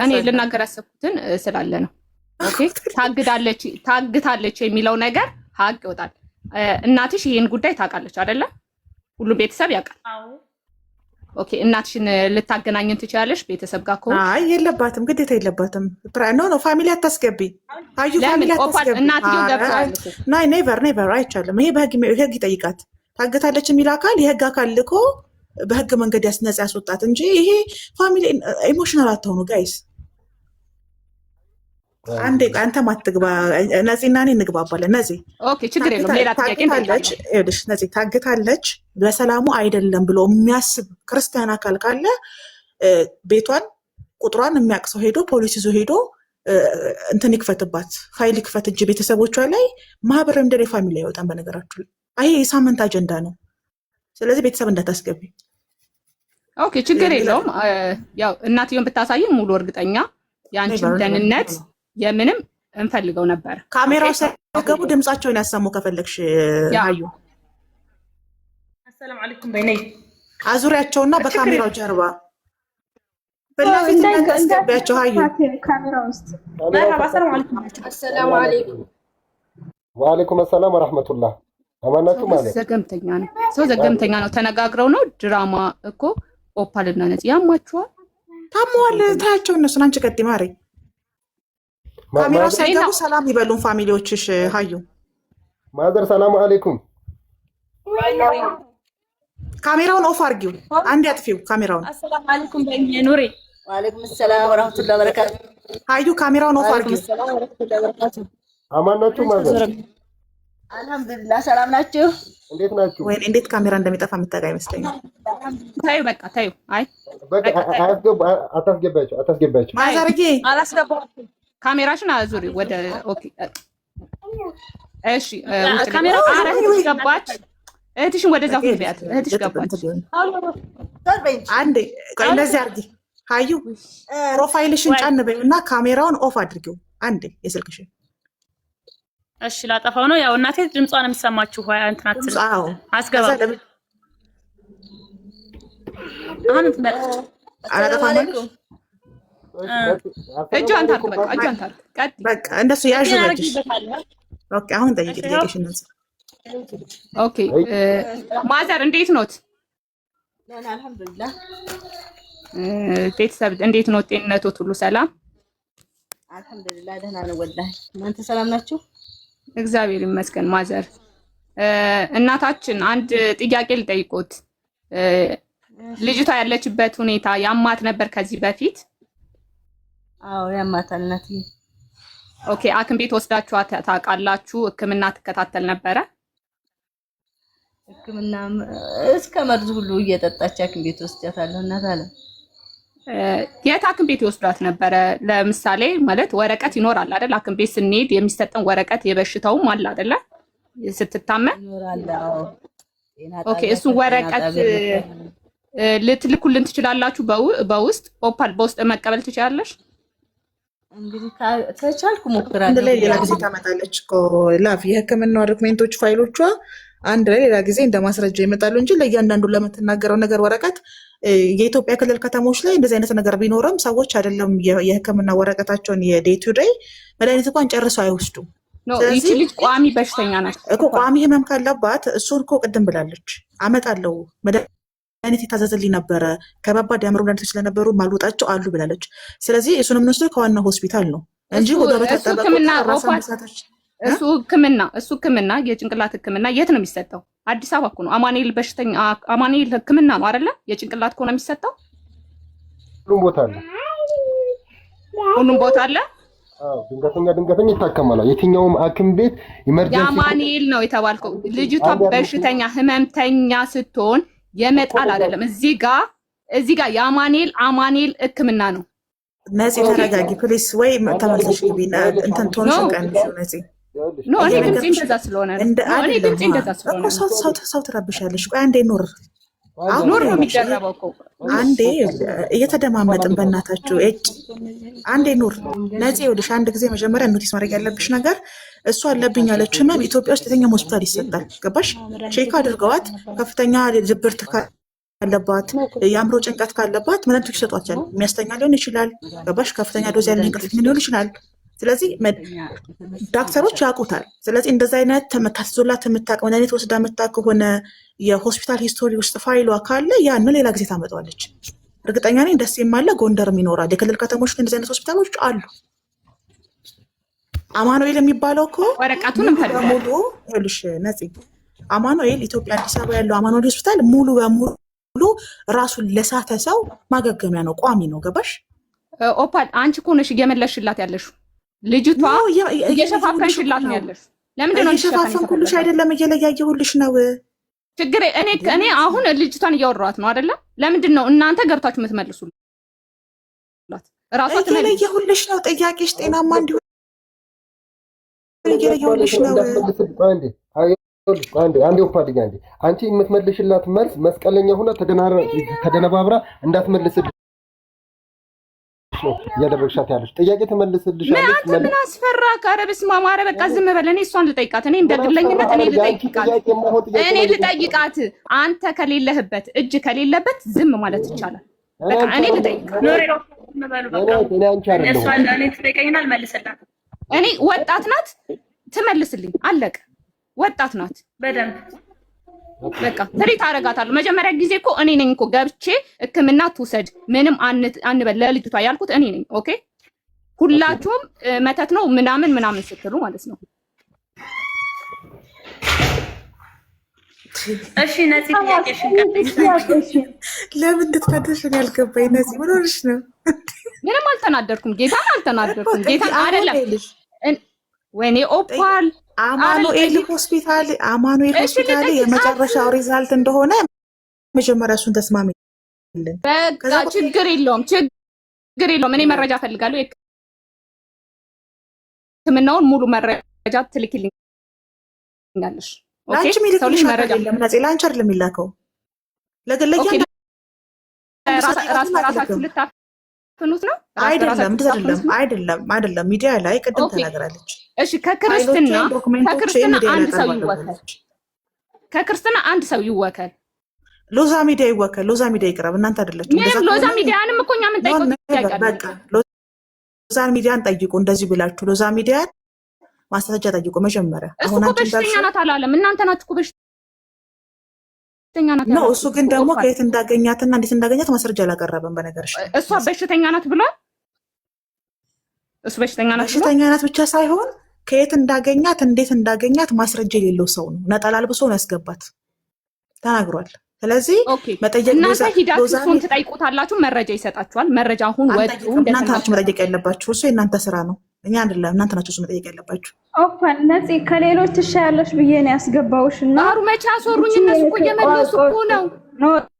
እኔ ልናገር ያሰብኩትን ስላለ ነው። ኦኬ ታግታለች የሚለው ነገር ሀቅ ይወጣል። እናትሽ ይሄን ጉዳይ ታውቃለች አይደለ? ሁሉም ቤተሰብ ያውቃል። ኦኬ እናትሽን ልታገናኘን ትችላለሽ ቤተሰብ ጋር ከሆነ? አይ የለባትም፣ ግዴታ የለባትም። ኖ ፋሚሊ አታስገቢ። አዩ ፋሚሊ አታስገቢ። እናትየው ገብታለች። ኔቨር አይቻልም። ይሄ በህግ ይጠይቃት። ታግታለች የሚል አካል የህግ አካል ልኮ በህግ መንገድ ነፃ ያስወጣት እንጂ ይሄ ፋሚሊ ኢሞሽናል አትሆኑ ጋይስ። አንዴ አንተ ማትግባ ነፂና እኔ እንግባባለን። ነፂ ኦኬ ችግር የለውም። ሌላ ጥያቄ ታግታለች። ይኸውልሽ ነፂ ታግታለች በሰላሙ አይደለም ብሎ የሚያስብ ክርስቲያን አካል ካለ ቤቷን ቁጥሯን የሚያቅሰው ሄዶ ፖሊስ ይዞ ሄዶ እንትን ይክፈትባት፣ ፋይል ይክፈት እንጂ ቤተሰቦቿ ላይ ማህበራዊ ምድር የፋሚሊ አይወጣም። በነገራችሁ ይሄ የሳምንት አጀንዳ ነው። ስለዚህ ቤተሰብ እንዳታስገቢ። ኦኬ ችግር የለውም። ያው እናትየውን ብታሳይም ሙሉ እርግጠኛ የአንቺን ደህንነት የምንም እንፈልገው ነበር። ካሜራው ሳይገቡ ድምጻቸውን ያሰሙ ከፈለግሽ አዩ። አሰላሙ አለይኩም በእኔ አዙሪያቸውና በካሜራው ጀርባ በላፊት እንዳስገቢያቸው አዩ። ካሜራ ውስጥ አሰላሙ አለይኩም። አሰላሙ አለይኩም። ወአለይኩም ሰላም ወራህመቱላህ። አማናችሁ ማለት ዘገምተኛ ነው። ሰው ዘገምተኛ ነው። ተነጋግረው ነው ድራማ እኮ ኦፓልና ነፂ ያማችኋል። ታሟል። ታያቸው እነሱን። አንቺ ቀጥ ማሪ ካሜራው ሳይገቡ ሰላም ይበሉን ፋሚሊዎችሽ። ሀዩ ማዘር ሰላም አለይኩም። ካሜራውን ኦፍ አድርጊው። አንዴ አጥፊው ካሜራውን። አሰላሙ አለይኩም በእኔ ኑሪ። ወአለይኩም ሰላም ወራህመቱላሂ ወበረካቱ። ሀዩ ካሜራውን ኦፍ አድርጊው። አማናችሁ ማዘር? አልሐምዱሊላህ ሰላም ናችሁ? እንዴት ናችሁ? ወይ እንዴት ካሜራ እንደሚጠፋ የምታውቃ አይመስለኝም። ታዩ በቃ ታዩ። አይ በቃ አታስገባቸው። ማዘርጌ አላስገባሁም። ካሜራሽን አዙሪ ወደ ኦኬ። እሺ ካሜራው አረህሽ ገባች። እህትሽን ወደዛ ሁሉ ቢያት እህትሽ ገባች። አንዴ ቆይ እንደዚህ አድርጊ ሀዩ። ፕሮፋይልሽን ጫን በይውና ካሜራውን ኦፍ አድርጊው አንዴ የስልክሽን። እሺ ላጠፋው ነው። ያው እናቴ ድምጿን የሚሰማችሁ እንትን አትል። አስገባ አሁን ትመጣለች። አላጠፋም። እጇን ታርክ በቃ እጇን ታርክ። ቀጥ በቃ እንደሱ ያዥ ልጅሽ። ኦኬ አሁን ጠይቂ ጥያቄሽን ነው። ኦኬ ማዘር እንዴት ኖት? ደህና አልሐምዱሊላህ። ቤተሰብ እንዴት ነው? ጤንነቶት ሁሉ ሰላም? አልሐምዱሊላህ ደህና ነው ወላሂ። እናንተ ሰላም ናችሁ? እግዚአብሔር ይመስገን። ማዘር እናታችን አንድ ጥያቄ ልጠይቆት። ልጅቷ ያለችበት ሁኔታ ያማት ነበር ከዚህ በፊት? አዎ ያማታል እናትዬ። ኦኬ ሐኪም ቤት ወስዳችሁ ታውቃላችሁ? ሕክምና ትከታተል ነበረ? ሕክምና እስከ መርዝ ሁሉ እየጠጣች ሐኪም ቤት ወስጃታለሁ። እናት አለ የት ሐኪም ቤት ይወስዷት ነበረ? ለምሳሌ ማለት ወረቀት ይኖራል አይደል? ሐኪም ቤት ስንሄድ የሚሰጠን ወረቀት የበሽታውም አለ አይደለ? ስትታመም ይኖራል። ኦኬ እሱን ወረቀት ልትልኩልን ትችላላችሁ? በውስጥ ኦፓል በውስጥ መቀበል ትችላለሽ? እንግዲህ ከቻልኩ ሞክራለሁ። አንድ ላይ ሌላ ጊዜ ታመጣለች እኮ ላቭ የህክምና ዶክሜንቶች ፋይሎቿ አንድ ላይ ሌላ ጊዜ እንደ ማስረጃ ይመጣሉ እንጂ ለእያንዳንዱ ለምትናገረው ነገር ወረቀት የኢትዮጵያ ክልል ከተሞች ላይ እንደዚህ አይነት ነገር ቢኖርም ሰዎች አይደለም የህክምና ወረቀታቸውን የዴይ ቱ ዴይ መድኃኒት እንኳን ጨርሰው አይወስዱም። ይቺ ልጅ ቋሚ በሽተኛ ናት እኮ። ቋሚ ህመም ካለባት እሱን እኮ ቅድም ብላለች። አመጣለሁ መድኃኒት የታዘዘልኝ ነበረ ከባባድ የአእምሮ መድኃኒቶች ስለነበሩ ማልወጣቸው አሉ ብላለች። ስለዚህ እሱን የምንወስደው ከዋና ሆስፒታል ነው እንጂ ወደ እሱ ህክምና የጭንቅላት ህክምና የት ነው የሚሰጠው? አዲስ አበባ እኮ ነው። አማኑኤል በሽተኛ አማኑኤል ህክምና ነው አይደለ? የጭንቅላት እኮ ነው የሚሰጠው። ሁሉም ቦታ አለ። ሁሉም ቦታ አለ። አዎ ድንገተኛ ይታከማል። የትኛውም ሐኪም ቤት ኢመርጀንሲ የአማኑኤል ነው የተባልከው። ልጅቷ በሽተኛ ህመምተኛ ስትሆን የመጣል አይደለም። እዚህ ጋር የአማኑኤል ህክምና ነው። ነፂ ተረጋጊ ፕሊስ። ወይ ተመልሰሽ ግቢ እንትን ቶንሽን ቀንሽ ነፂ። ኖ እኔ ድምጼ እንደዛ ስለሆነ ነው። እኔ ድምጼ እንደዛ ስለሆነ ነው። ሰው ትረብሻለሽ። ቆይ አንዴ ኑር ኑር ነው የሚደረበው እኮ አንዴ እየተደማመጥን በእናታችሁ አንዴ ኑር ነፂ ይኸውልሽ አንድ ጊዜ መጀመሪያ ኖቲስ ማድረግ ያለብሽ ነገር እሱ አለብኝ ያለች ህመም ኢትዮጵያ ውስጥ የትኛውም ሆስፒታል ይሰጣል ገባሽ ቼክ አድርገዋት ከፍተኛ ድብርት ካለባት የአእምሮ ጭንቀት ካለባት መድኃኒቶች ይሰጧታል የሚያስተኛ ሊሆን ይችላል ገባሽ ከፍተኛ ዶዝ ያለ እንቅልፍ ሊሆን ይችላል ስለዚህ ዳክተሮች ያውቁታል ስለዚህ እንደዚህ አይነት ታስዞላት የምታውቅ መድኃኒት ወስዳ የምታውቅ ከሆነ የሆስፒታል ሂስቶሪ ውስጥ ፋይሏ ካለ ያን ሌላ ጊዜ ታመጣዋለች እርግጠኛ ነኝ ደስ የማለ ጎንደርም ይኖራል የክልል ከተሞች እንደዚህ አይነት ሆስፒታሎች አሉ አማኑኤል የሚባለው እኮ ወረቀቱን ሙሉ ይኸውልሽ ነፂ አማኑኤል ኢትዮጵያ አዲስ አበባ ያለው አማኑኤል ሆስፒታል ሙሉ በሙሉ ራሱን ለሳተ ሰው ማገገሚያ ነው ቋሚ ነው ገባሽ ኦፓል አንቺ እኮ ነሽ እየመለስሽላት ያለሽው ልጅቷ እየሸፋፈንሽላት ነው ያለሽ ለምንድን ነው እየሸፋፈንኩልሽ አይደለም እየለያየሁልሽ ነው ችግር እኔ አሁን ልጅቷን እያወራኋት ነው አይደለ ለምንድን ነው እናንተ ገብታችሁ የምትመልሱላት ራሷ እየለያየሁልሽ ነው ጥያቄሽ ጤናማ እንዲሆን እየለያየሁልሽ ነው አንዴ ኦፓልኝ አንዴ አንቺ የምትመልሽላት መልስ መስቀለኛ ሆነ ተደነባብራ እንዳትመልስልሽ ነው እያደረግሻት ያለሽ ጥያቄ ትመልስልሻለች ምን አስፈራ ኧረ በስመ አብ ኧረ በቃ ዝም በል እኔ እሷን ልጠይቃት እኔ እንደግለኝነት እኔ ልጠይቃት አንተ ከሌለህበት እጅ ከሌለበት ዝም ማለት ይቻላል በቃ እኔ ልጠይቃት እኔ ወጣት ናት ትመልስልኝ አለቀ ወጣት ናት በደንብ በቃ ትሪት አደርጋታለሁ መጀመሪያ ጊዜ እኮ እኔ ነኝ እኮ ገብቼ ህክምና ትውሰድ ምንም አንበል ለልጅቷ ያልኩት እኔ ነኝ ኦኬ ሁላችሁም መተት ነው ምናምን ስትሉ ማለት ነው እሺ ነፂ ጥያቄሽን ቀጥይ ለምን እንድትፈደሽ ነው ያልገባኝ ነፂ ምን ሆነሽ ነው ምንም አልተናደርኩም ጌታን አልተናደርኩም ጌታን አይደለም ወይኔ ኦፓል አማኑኤል ሆስፒታል የመጨረሻው ሪዛልት እንደሆነ መጀመሪያ እሱን ተስማሚልን በቃ ችግር የለውም እኔ መረጃ ፈልጋለሁ ህክምናውን ሙሉ መረጃ ትልክልኛለሽ ኦኬ ሰውልሽ መረጃ ላንቺ አይደለም የሚላከው ለገለኛ ራሳችሁ ልታፍኑት ነው አይደለም ሚዲያ ላይ ቅድም ተናግራለች እሺ ከክርስትና አንድ ሰው ይወከል ሎዛ ሚዲያ ይወከል ሎዛ ሚዲያ ይቅረብ እናንተ አይደላችሁ ምንም ሎዛ ሚዲያንም እኮ እኛ ምን ጠይቀው በቃ ሎዛ ሚዲያን ጠይቁ እንደዚህ ብላችሁ ሎዛ ሚዲያን ማስተጃ ጠይቁ መጀመሪያ አሁን አንቺ በሽተኛ ናት አላለም እናንተ ናችሁ እኮ በሽተኛ ናት ነው እሱ ግን ደግሞ ከየት እንዳገኛትና እንዴት እንዳገኛት ማስረጃ አላቀረበም በነገርሽ እሷ በሽተኛ ናት ብሏል እሱ በሽተኛ ናት ብቻ ሳይሆን ከየት እንዳገኛት እንዴት እንዳገኛት ማስረጃ የሌለው ሰው ነው ነጠላ አልብሶ ነው ያስገባት ተናግሯል ስለዚህ መጠየቅ እናንተ ሂዳችሁ እሱን ትጠይቁታላችሁ መረጃ ይሰጣችኋል መረጃ አሁን ወጡ እናንተ ናችሁ መጠየቅ ያለባችሁ እሱ የእናንተ ስራ ነው እኛ አይደለም እናንተ ናችሁ እሱ መጠየቅ ያለባችሁ ኦፓል ነፂ ከሌሎች ትሻያለሽ ብዬ ነው ያስገባውሽ እና አሩ መቻ አስወሩኝ እነሱ እኮ እየመለሱ እኮ ነው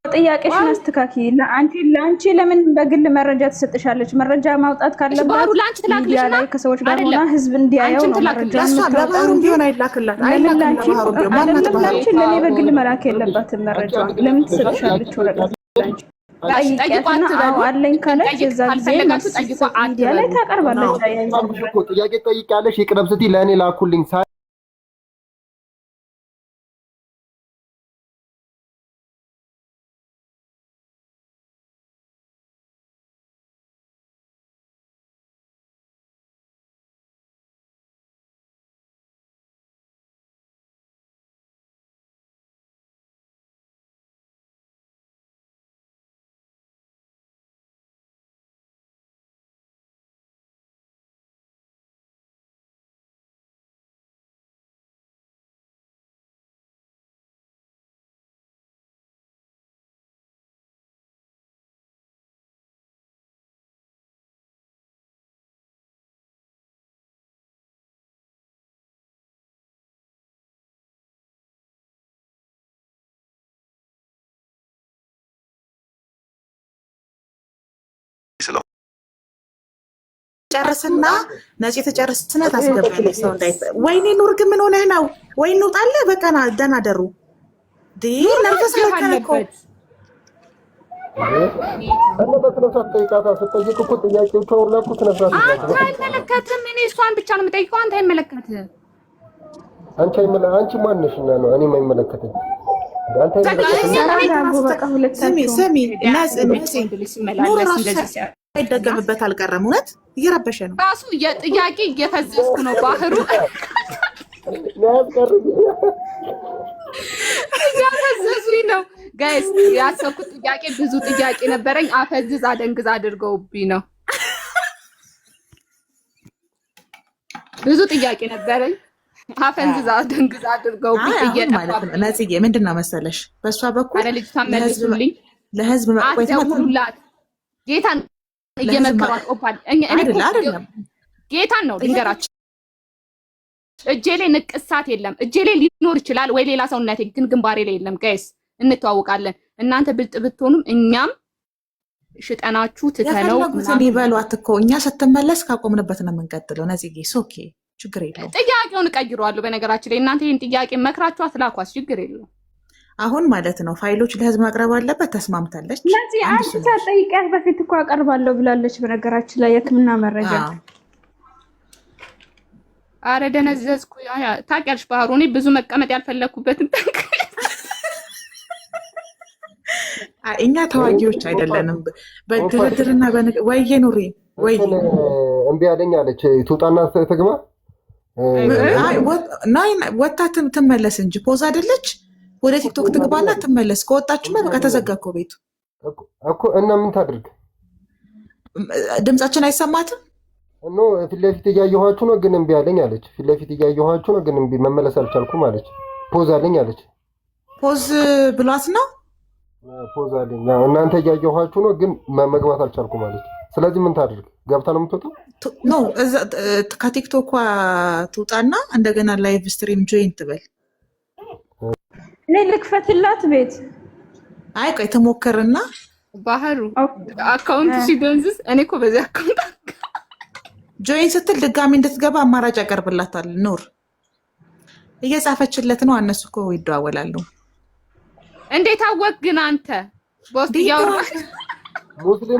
ጥያቄሽን አስተካኪ ለአንቺ ለምን በግል መረጃ ትሰጥሻለች መረጃ ማውጣት ካለባት ለአንቺ ትላክልሽና ከሰዎች ጋር ሆና ህዝብ እንዲያየው ነው መረጃ ለባህሩም ቢሆን አይላክላት ለአንቺ ለእኔ በግል መላክ የለባትም መረጃ ለምን ትሰጥሻለች ወረቀት አለኝ ካለች የዛ ጊዜ ሚዲያ ላይ ታቀርባለች ጥያቄ ጠይቃለሽ ይቅረብ ስትይ ለእኔ ላኩልኝ ጨርስና ነፂ ተጨርስና ታስገባለች ሰው እንዳይፈ ወይኔ ኑር ግን ምን ሆነህ ነው ወይ እንውጣለ በቃ ደህና ደሩ ዲ ነርቨስ ለከነኮ እና በስነ ስርዓት ጠይቃታ። ስትጠይቅ እኮ ጥያቄዎቿ ሁላ እኮ ስነ ስርዓት አንተ አይመለከትም። እኔ እሷን ብቻ ነው የምጠይቀው። አንተ አይመለከትም። አንቺ ማንሽ እና ነው እኔ የማይመለከተኝ አንተ ስሚ አይደገምበት አልቀረም። እውነት እየረበሸ ነው ራሱ ጥያቄ እየፈዘዝኩ ነው። ባህሩ እያፈዘዙኝ ነው ጋይስ። ያሰብኩት ጥያቄ ብዙ ጥያቄ ነበረኝ። አፈዝዝ አደንግዝ አድርገውብኝ ነው። ብዙ ጥያቄ ነበረኝ። አፈንዝዛ አደንግዝ አድርገውብኝ እየጠፋብኝ ነው። ነጽዬ ምንድን ነው መሰለሽ በእሷ በኩል አረ ልጅቷን መልሱልኝ። ለህዝብ አትደውሉላት። ጌታን እየመከሯት ኦፓል አይደለም ጌታን ነው ልንገራችሁ። እጄ ላይ ንቅሳት የለም። እጄ ላይ ሊኖር ይችላል ወይ ሌላ ሰውነቴ ግን ግንባሬ ላይ የለም። ጋይስ እንተዋወቃለን። እናንተ ብልጥ ብትሆኑም እኛም ሽጠናችሁ ትተነው የፈለጉትን ይበሏት እኮ እኛ ስትመለስ ካቆምንበት ነው የምንቀጥለው። ነጽዬ ሶኬ ችግር የለውም። ጥያቄውን እቀይረዋለሁ። በነገራችን ላይ እናንተ ይህን ጥያቄ መክራችኋት ላኳስ ችግር የለውም። አሁን ማለት ነው ፋይሎች ለህዝብ ማቅረብ አለበት። ተስማምታለች። ስለዚህ አንቺ ሳትጠይቂያት በፊት እኮ አቀርባለሁ ብላለች። በነገራችን ላይ የሕክምና መረጃ አረ ደነዘዝኩ። ታውቂያለሽ ባህሩ፣ እኔ ብዙ መቀመጥ ያልፈለኩበትን እኛ ተዋጊዎች አይደለንም። በድርድርና ወይዬ ኑሪ ወይ እምቢ አለኝ አለች። ትውጣና ትግባ ወታ ትመለስ እንጂ ፖዝ አይደለች። ወደ ቲክቶክ ትግባና ትመለስ። ከወጣችማ በቃ ተዘጋ እኮ ቤቱ እኮ። እና ምን ታድርግ? ድምጻችን አይሰማትም። ኖ ፊት ለፊት እያየኋችሁ ነው ግን እምቢ አለኝ አለች። ፊት ለፊት እያየኋችሁ ነው ግን እምቢ መመለስ አልቻልኩም አለች። ፖዝ አለኝ አለች። ፖዝ ብሏት ነው ፖዝ አለኝ። እናንተ እያየኋችሁ ነው ግን መግባት አልቻልኩም አለች። ስለዚህ ምን ታድርግ? ገብታ ነው የምትወጣው? ኖ ከቲክቶኳ ትውጣና እንደገና ላይቭ ስትሪም ጆይን ትበል። እኔ ልክፈትላት ቤት። አይ ቆይ ትሞክርና ባህሩ አካውንት ሲደንዝዝ እኔ እኮ በዚህ አካውንት ጆይን ስትል ድጋሚ እንድትገባ አማራጭ ያቀርብላታል። ኑር እየጻፈችለት ነው። እነሱ እኮ ይደዋወላሉ። እንዴት አወቅ ግን አንተ? ቦስ ያወራሽ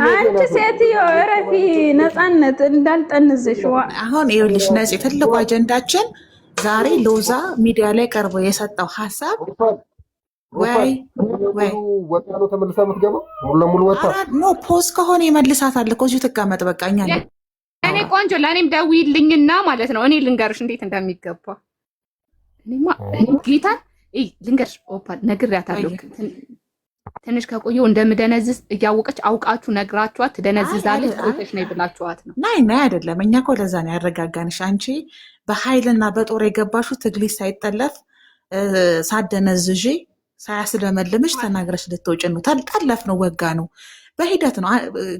አንቺ ሴትዮ እረፊ። ነፃነት እንዳልጠንዝሽ። አሁን ይኸውልሽ ነፂ፣ ትልቁ አጀንዳችን ዛሬ ሎዛ ሚዲያ ላይ ቀርቦ የሰጠው ሀሳብ ወይ ወጣ ነው ተመልሳ የምትገባው ሙሉ ለሙሉ ወጣ ኖ ፖዝ ከሆነ ይመልሳታል እኮ እዚሁ ትቀመጥ። በቃ እኛ እኔ ቆንጆ ለእኔም ደውይልኝና ማለት ነው እኔ ልንገርሽ እንዴት እንደሚገባ። እኔማ ጌታን ልንገርሽ ኦፓል ነግሬያታለሁ። ትንሽ ከቆየው እንደምደነዝዝ እያወቀች አውቃችሁ ነግራችኋት ትደነዝዛለች። ቆይተሽ ነው ብላችኋት ነው። ናይ አይደለም። እኛ እኮ ለዛ ነው ያረጋጋንሽ። አንቺ በኃይልና በጦር የገባሹ ትግሊሽ ሳይጠለፍ ሳደነዝዥ ሳያስለመልምሽ ተናግረሽ ልትወጪ ነው። ጠለፍ ነው ወጋ ነው በሂደት ነው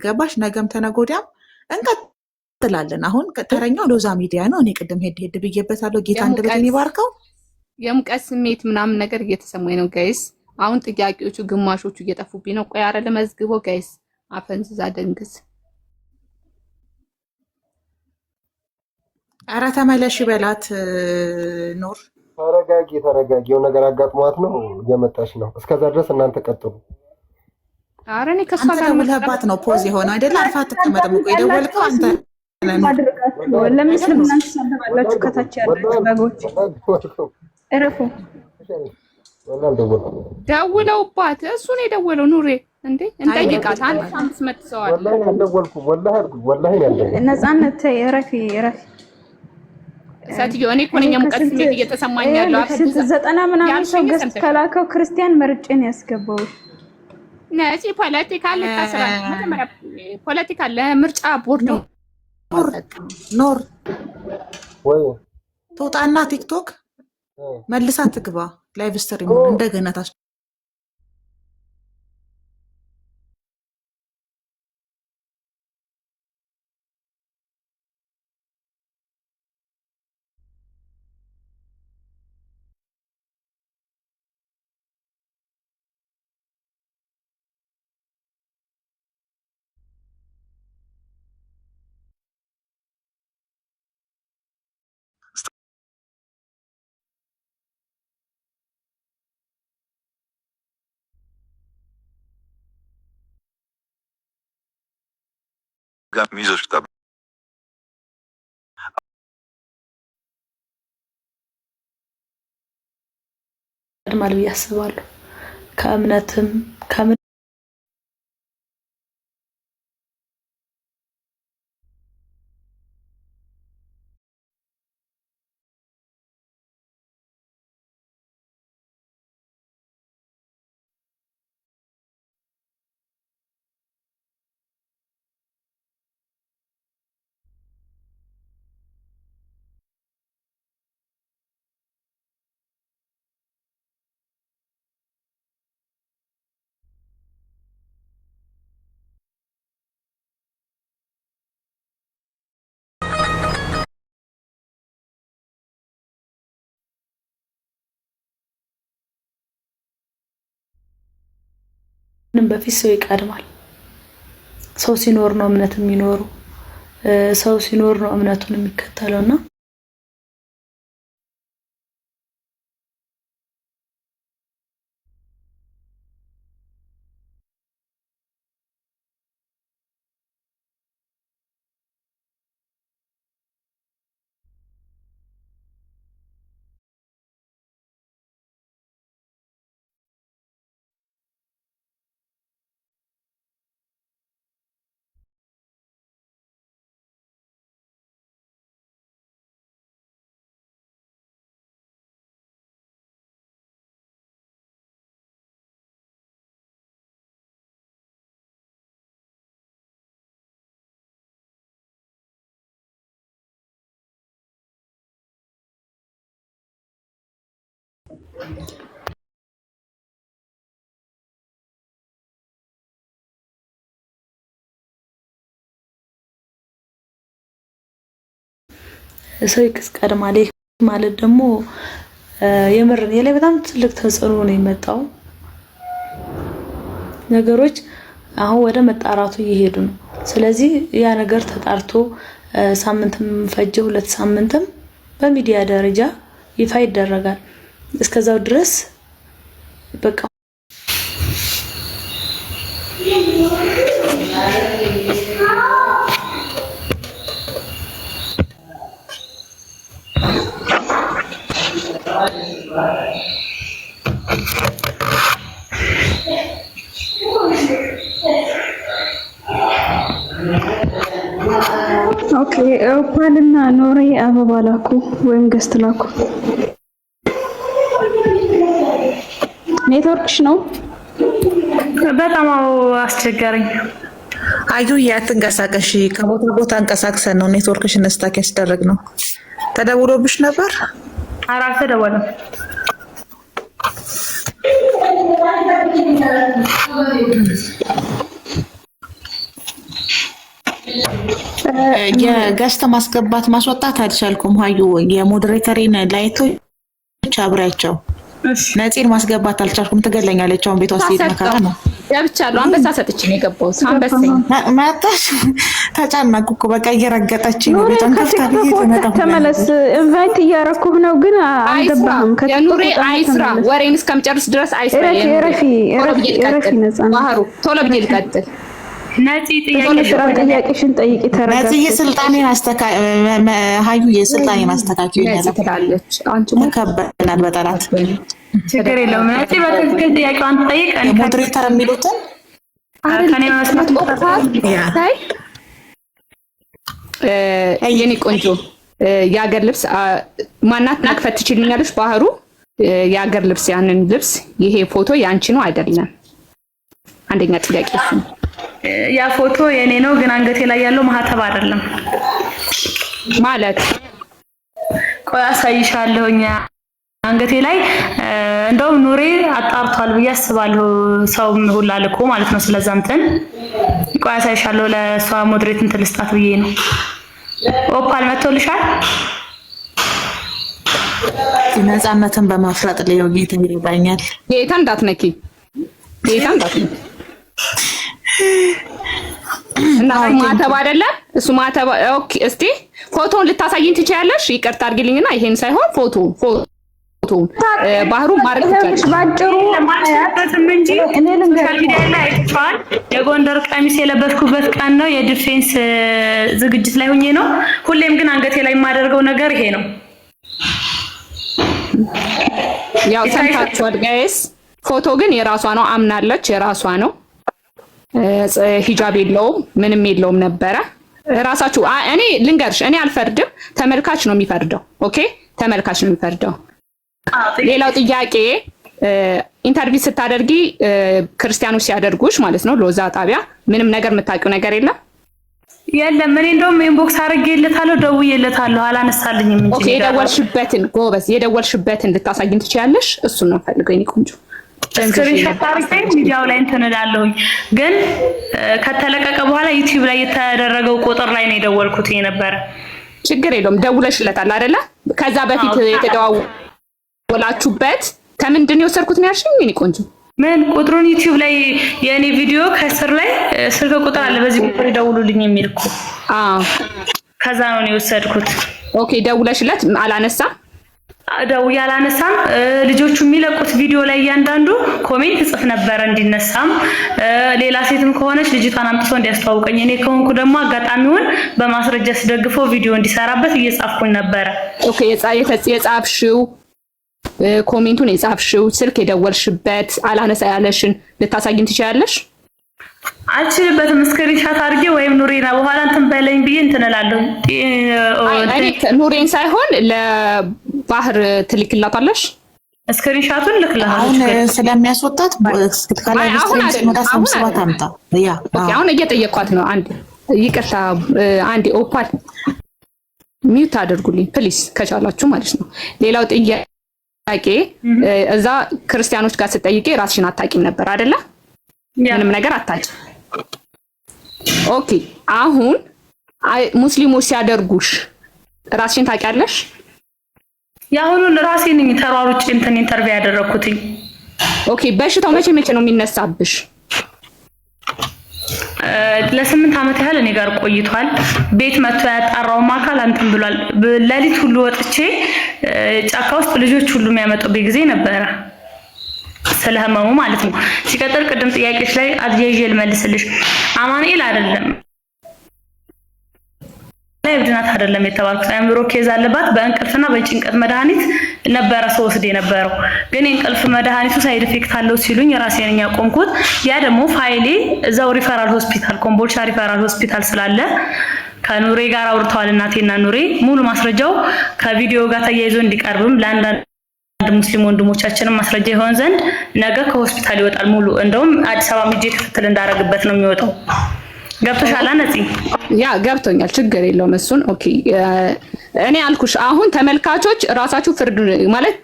ገባሽ። ነገም ተነጎዳም እንቀጥላለን። አሁን ተረኛው ሎዛ ሚዲያ ነው። እኔ ቅድም ሄድ ብዬበታለሁ። ጌታ እንደበትን ይባርከው። የሙቀት ስሜት ምናምን ነገር እየተሰማኝ ነው ጋይስ። አሁን ጥያቄዎቹ ግማሾቹ እየጠፉብኝ ነው። ቆይ አረ ለመዝግበው ጋይስ። አፈንዝዛ ደንግዝ። አረ ተመለሽ በላት ኖር። ተረጋጊ። የሆነ ነገር አጋጥሟት ነው እየመጣች ነው። እስከዛ ድረስ እናንተ ቀጥሉ። አረ እኔ ከሷ ጋር ደውለህባት ነው ፖዝ የሆነ አይደል? አርፋ አትቀመጥም እኮ የደወልከው አንተ። ለምን ስለምን ትሳደባላችሁ? ከታች ያላችሁ በጎች እረፉ። ደውለውባት እሱ ነው የደወለው። ኑሬ እንዴ እንጠይቃት። አንድ 500 ሰው አለ። ወላሂ አልደወልኩም። ወላሂ ነፃነት ተይ፣ እረፊ። ሴትዮ እኔ እኮ ነኝ ሙቀት ስሜት እየተሰማኝ ያለው። 90 ምናምን ሰው ገዝት ከላከው ክርስቲያን መርጬን ያስገባው ነፂ ፖለቲካ ለታስራ መጀመሪያ ፖለቲካ ለምርጫ ቦርድ ኖር ወይ ትውጣና ቲክቶክ መልሳ ትግባ። ላይቭ ስትሪም እንደገና ጋር ሚዞች ቀድማል ብዬ አስባለሁ። ከእምነትም ከምን በፊት ሰው ይቀድማል። ሰው ሲኖር ነው እምነት የሚኖሩ። ሰው ሲኖር ነው እምነቱን የሚከተለውና ሰው ይቀድማል ማለት ደግሞ የምር እኔ ላይ በጣም ትልቅ ተጽዕኖ ነው የመጣው። ነገሮች አሁን ወደ መጣራቱ እየሄዱ ነው። ስለዚህ ያ ነገር ተጣርቶ ሳምንትም ፈጀ 2 ሳምንትም በሚዲያ ደረጃ ይፋ ይደረጋል። እስከዛው ድረስ በቃ ኦኬ ኦፓልና ኖሬ አበባ ላኩ ወይም ገስት ላኩ። ኔትወርክሽ ነው በጣም አስቸጋሪኝ። አዩ ያትንቀሳቀሽ ከቦታ ቦታ እንቀሳቅሰን ነው ኔትወርክሽን ስታክ ያስደረግ ነው። ተደውሎብሽ ነበር? ኧረ አልተደወለም። የገስት ማስገባት ማስወጣት አልቻልኩም። ሀዩ የሞዴሬተሪን ላይቶች አብሪያቸው። ነፂን ማስገባት አልቻልኩም። ትገለኛለች። አሁን ቤቷ ስትሄድ መከራ ነው። ገብቻለሁ። አንበሳ ሰጥቼ ነው የገባሁት። አንበሳኝ መጣሽ። ተጨነቅኩ እኮ በቃ እየረገጠችኝ ነው። ቤቷን ከፍታ ብዬ ተመለስ። ኢንቫይት እያረኩህ ነው ግን አልገባህም። የኑሬ አይስራ ወሬን እስከምጨርስ ድረስ አይስራ። ረፊ ነፃ ባህሩ ቶሎ ብዬ ልቀጥል። ነፂ ጥያቄሽን ጠይቂ። ተረጋግጥ። ነፂ የስልጣኔን ሀዩ የስልጣኔን አስተካክል ትላለች። አንቺ ከበናል በጠላት ችግር የለውም። ነፂ በትክክል ጥያቄዋን ትጠይቅ። ሞዴሬተር የሚሉትን ከኔ መስማት ታይ የኔ ቆንጆ የሀገር ልብስ ማናት መክፈት ትችልኛለሽ? ባህሩ የሀገር ልብስ ያንን ልብስ ይሄ ፎቶ ያንቺ ነው አይደለም? አንደኛ ጥያቄ እሱ ነው። ያ ፎቶ የኔ ነው ግን አንገቴ ላይ ያለው ማህተብ አይደለም ማለት። ቆይ አሳይሻለሁኛ። አንገቴ ላይ እንደውም ኑሬ አጣርቷል ብዬ አስባለሁ። ሰው ሁላ ልኮ ማለት ነው። ስለዛ እንትን ቆይ አሳይሻለሁ። ለሷ ሞዴሬት እንትን ልስጣት ብዬ ነው። ኦፓል መጥቶልሻል? ነፃነትን በማፍረጥ ሊው ጌታ ይባኛል። ጌታ እንዳትነኪ፣ ጌታ እንዳትነኪ። እና ማተብ አይደለም እሱ ማተብ። ኦኬ እስቲ ፎቶውን ልታሳይኝ ትችያለሽ? ይቅርታ አድርጊልኝና ይሄን ሳይሆን ፎቶ ባህሩ ማድረግ ትችላለሽ ባጭሩ ለማለትም እንጂ ሶሻል ሚዲያ ላይ አይተዋል። የጎንደር ቀሚስ የለበስኩበት ቀን ነው የዲፌንስ ዝግጅት ላይ ሆኜ ነው። ሁሌም ግን አንገቴ ላይ የማደርገው ነገር ይሄ ነው። ያው ሰምታችኋል ጋይስ። ፎቶ ግን የራሷ ነው፣ አምናለች፣ የራሷ ነው። ሂጃብ የለውም ምንም የለውም ነበረ። ራሳችሁ እኔ ልንገርሽ፣ እኔ አልፈርድም፣ ተመልካች ነው የሚፈርደው። ኦኬ ተመልካች ነው የሚፈርደው። ሌላው ጥያቄ ኢንተርቪው ስታደርጊ ክርስቲያኖች ሲያደርጉሽ ማለት ነው ሎዛ ጣቢያ ምንም ነገር የምታውቂው ነገር የለም? የለም። እኔ እንደውም ኢንቦክስ አድርጌለታለሁ፣ ደውዬለታለሁ፣ አላነሳልኝም እንጂ። ኦኬ የደወልሽበትን ጎበዝ፣ የደወልሽበትን ልታሳይኝ ትችያለሽ? እሱን ነው ፈልገው የኔ ቆንጆ። ስክሪንሾት አድርጌ ሚዲያው ላይ እንትን እላለሁኝ። ግን ከተለቀቀ በኋላ ዩቲዩብ ላይ የተደረገው ቁጥር ላይ ነው የደወልኩት የነበረ። ችግር የለውም። ደውለሽለታል አይደለ? ከዛ በፊት የተደዋወላችሁበት ከምንድን ነው የወሰድኩት ነው ያልሽኝ የኔ ቆንጆ? ምን ቁጥሩን ዩቲዩብ ላይ የኔ ቪዲዮ ከስር ላይ ስልክ ቁጥር አለ፣ በዚህ ቁጥር ይደውሉልኝ የሚል እኮ። ከዛ ነው የወሰድኩት። ኦኬ ደውለሽለት አላነሳም? ደውዬ አላነሳም። ልጆቹ የሚለቁት ቪዲዮ ላይ እያንዳንዱ ኮሜንት ጽፍ ነበር እንዲነሳም፣ ሌላ ሴትም ከሆነች ልጅቷን አምጥቶ እንዲያስተዋውቀኝ፣ እኔ ከሆንኩ ደግሞ አጋጣሚውን በማስረጃ ስደግፈው ቪዲዮ እንዲሰራበት እየጻፍኩኝ ነበረ። ኦኬ የጻፍሽው ኮሜንቱን የጻፍሽው ስልክ የደወልሽበት አላነሳ ያለሽን ልታሳይን ትችያለሽ? አልችልበትም። ስክሪንሻት አድርጌ ወይም ኑሬና በኋላ እንትን በለኝ ብዬ እንትን እላለሁ። ኑሬን ሳይሆን ለባህር ትልክላታለሽ? ስክሪንሻቱን ልክላታለሽ። አሁን ስለሚያስወጣት ከላይ ሰምስባት አምጣ። አሁን እየጠየኳት ነው። አንዴ ይቅርታ፣ አንዴ ኦፓል ሚውት አድርጉልኝ ፕሊስ ከቻላችሁ ማለት ነው። ሌላው ጥያቄ እዛ ክርስቲያኖች ጋር ስትጠይቂ ራስሽን አታውቂም ነበር አይደለ? ምንም ነገር አታውቂም። ኦኬ አሁን ሙስሊሞች ሲያደርጉሽ ራስሽን ታውቂያለሽ? ያሁኑን ራሴ ነኝ ተሯሩጭ እንትን ኢንተርቪው ያደረኩትኝ። ኦኬ በሽታው መቼ ነው የሚነሳብሽ? ለ8 ዓመት ያህል እኔ ጋር ቆይቷል። ቤት መጥቶ ያጣራው አካል አንተም ብሏል። ለሊት ሁሉ ወጥቼ ጫካ ውስጥ ልጆች ሁሉ የሚያመጡብኝ ጊዜ ነበረ፣ ስለህመሙ ማለት ነው። ሲቀጥል ቅድም ጥያቄዎች ላይ አድየጅ ልመልስልሽ፣ አማኑኤል አይደለም ለብድናት አይደለም የተባልኩት። አእምሮ ኬዝ አለባት። በእንቅልፍና በጭንቀት መድኃኒት ነበረ ወስድ የነበረው። ግን የእንቅልፍ መድኃኒቱ ሳይድ ኢፌክት አለው ሲሉኝ ራሴ ነኝ ያቆምኩት። ያ ደግሞ ፋይሌ እዛው ሪፈራል ሆስፒታል ኮምቦልቻ ሪፈራል ሆስፒታል ስላለ ከኑሬ ጋር አውርተዋል። እናቴና ኑሬ ሙሉ ማስረጃው ከቪዲዮ ጋር ተያይዞ እንዲቀርብም ለአንዳንድ ሙስሊም ወንድሞቻችንን ማስረጃ ይሆን ዘንድ ነገ ከሆስፒታል ይወጣል ሙሉ። እንደውም አዲስ አበባ ምጄ ክትትል እንዳረግበት ነው የሚወጣው። ገብቶሻል ነፂ? ያ ገብቶኛል። ችግር የለውም እሱን። ኦኬ እኔ አልኩሽ አሁን ተመልካቾች ራሳችሁ ፍርድ ማለት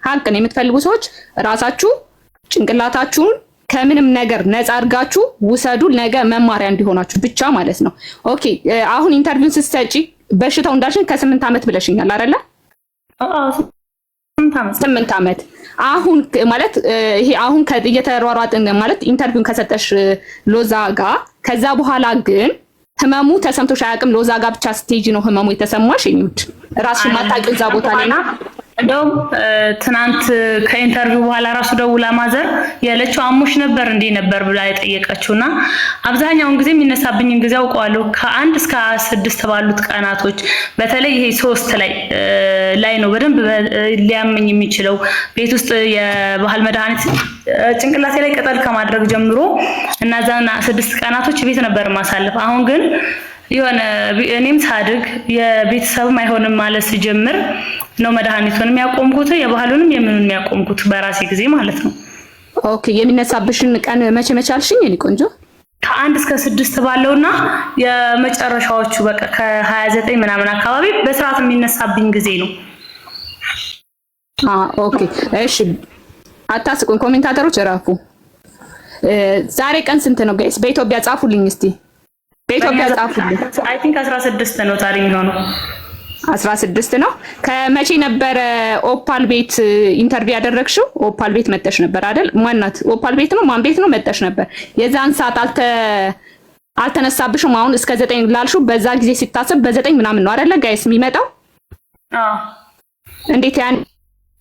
ሀቅን የምትፈልጉ ሰዎች ራሳችሁ ጭንቅላታችሁን ከምንም ነገር ነፃ አድርጋችሁ ውሰዱ፣ ነገ መማሪያ እንዲሆናችሁ ብቻ ማለት ነው። ኦኬ አሁን ኢንተርቪውን ስትሰጪ በሽታው እንዳልሽኝ ከ8 ዓመት ብለሽኛል አይደለ? 8 ዓመት አሁን ማለት ይሄ አሁን እየተሯሯጥን ማለት ኢንተርቪውን ከሰጠሽ ሎዛ ጋር ከዛ በኋላ ግን ህመሙ ተሰምቶሽ አያውቅም? ሎዛ ጋር ብቻ ስቴጅ ነው ህመሙ የተሰማሽ? የሚውድ ራስሽ ማታውቂው እዛ ቦታ ላይ ነው። እንደውም ትናንት ከኢንተርቪው በኋላ ራሱ ደውላ ማዘር ያለችው አሞሽ ነበር እንዴ ነበር ብላ የጠየቀችውና አብዛኛውን ጊዜ የሚነሳብኝን ጊዜ አውቀዋለሁ። ከ1 እስከ 6 ባሉት ቀናቶች በተለይ ይሄ 3 ላይ ነው በደንብ ሊያመኝ የሚችለው። ቤት ውስጥ የባህል መድኃኒት ጭንቅላቴ ላይ ቅጠል ከማድረግ ጀምሮ እና ዛና 6 ቀናቶች ቤት ነበር ማሳለፍ። አሁን ግን የሆነ እኔም ሳድግ የቤተሰብም አይሆንም ማለት ሲጀምር ነው መድኃኒቱንም ያቆምኩት የባህሉንም የምኑንም ያቆምኩት በራሴ ጊዜ ማለት ነው። ኦኬ የሚነሳብሽን ቀን መቼ አልሽኝ? እኔ ቆንጆ ከ1 እስከ 6 ባለውና የመጨረሻዎቹ በቃ ከ29 ምናምን አካባቢ በስርዓት የሚነሳብኝ ጊዜ ነው። ኦኬ እሺ አታስቁኝ ኮሜንታተሮች እረፉ። ዛሬ ቀን ስንት ነው ጋይስ? በኢትዮጵያ ጻፉልኝ እስቲ። በኢትዮጵያ ጻፉልኝ። አይ ቲንክ 16 ነው ዛሬ የሚሆነው። 16 ነው። ከመቼ ነበረ ኦፓል ቤት ኢንተርቪው ያደረግሽው? ኦፓል ቤት መጣሽ ነበር አይደል? ማናት? ኦፓል ቤት ነው ማን ቤት ነው መጣሽ ነበር? የዛን ሰዓት አልተነሳብሽም? አሁን እስከ 9 ላልሽው በዛ ጊዜ ሲታሰብ በ9 ምናምን ነው አይደለ ጋይስ የሚመጣው? አዎ። እንዴት ያን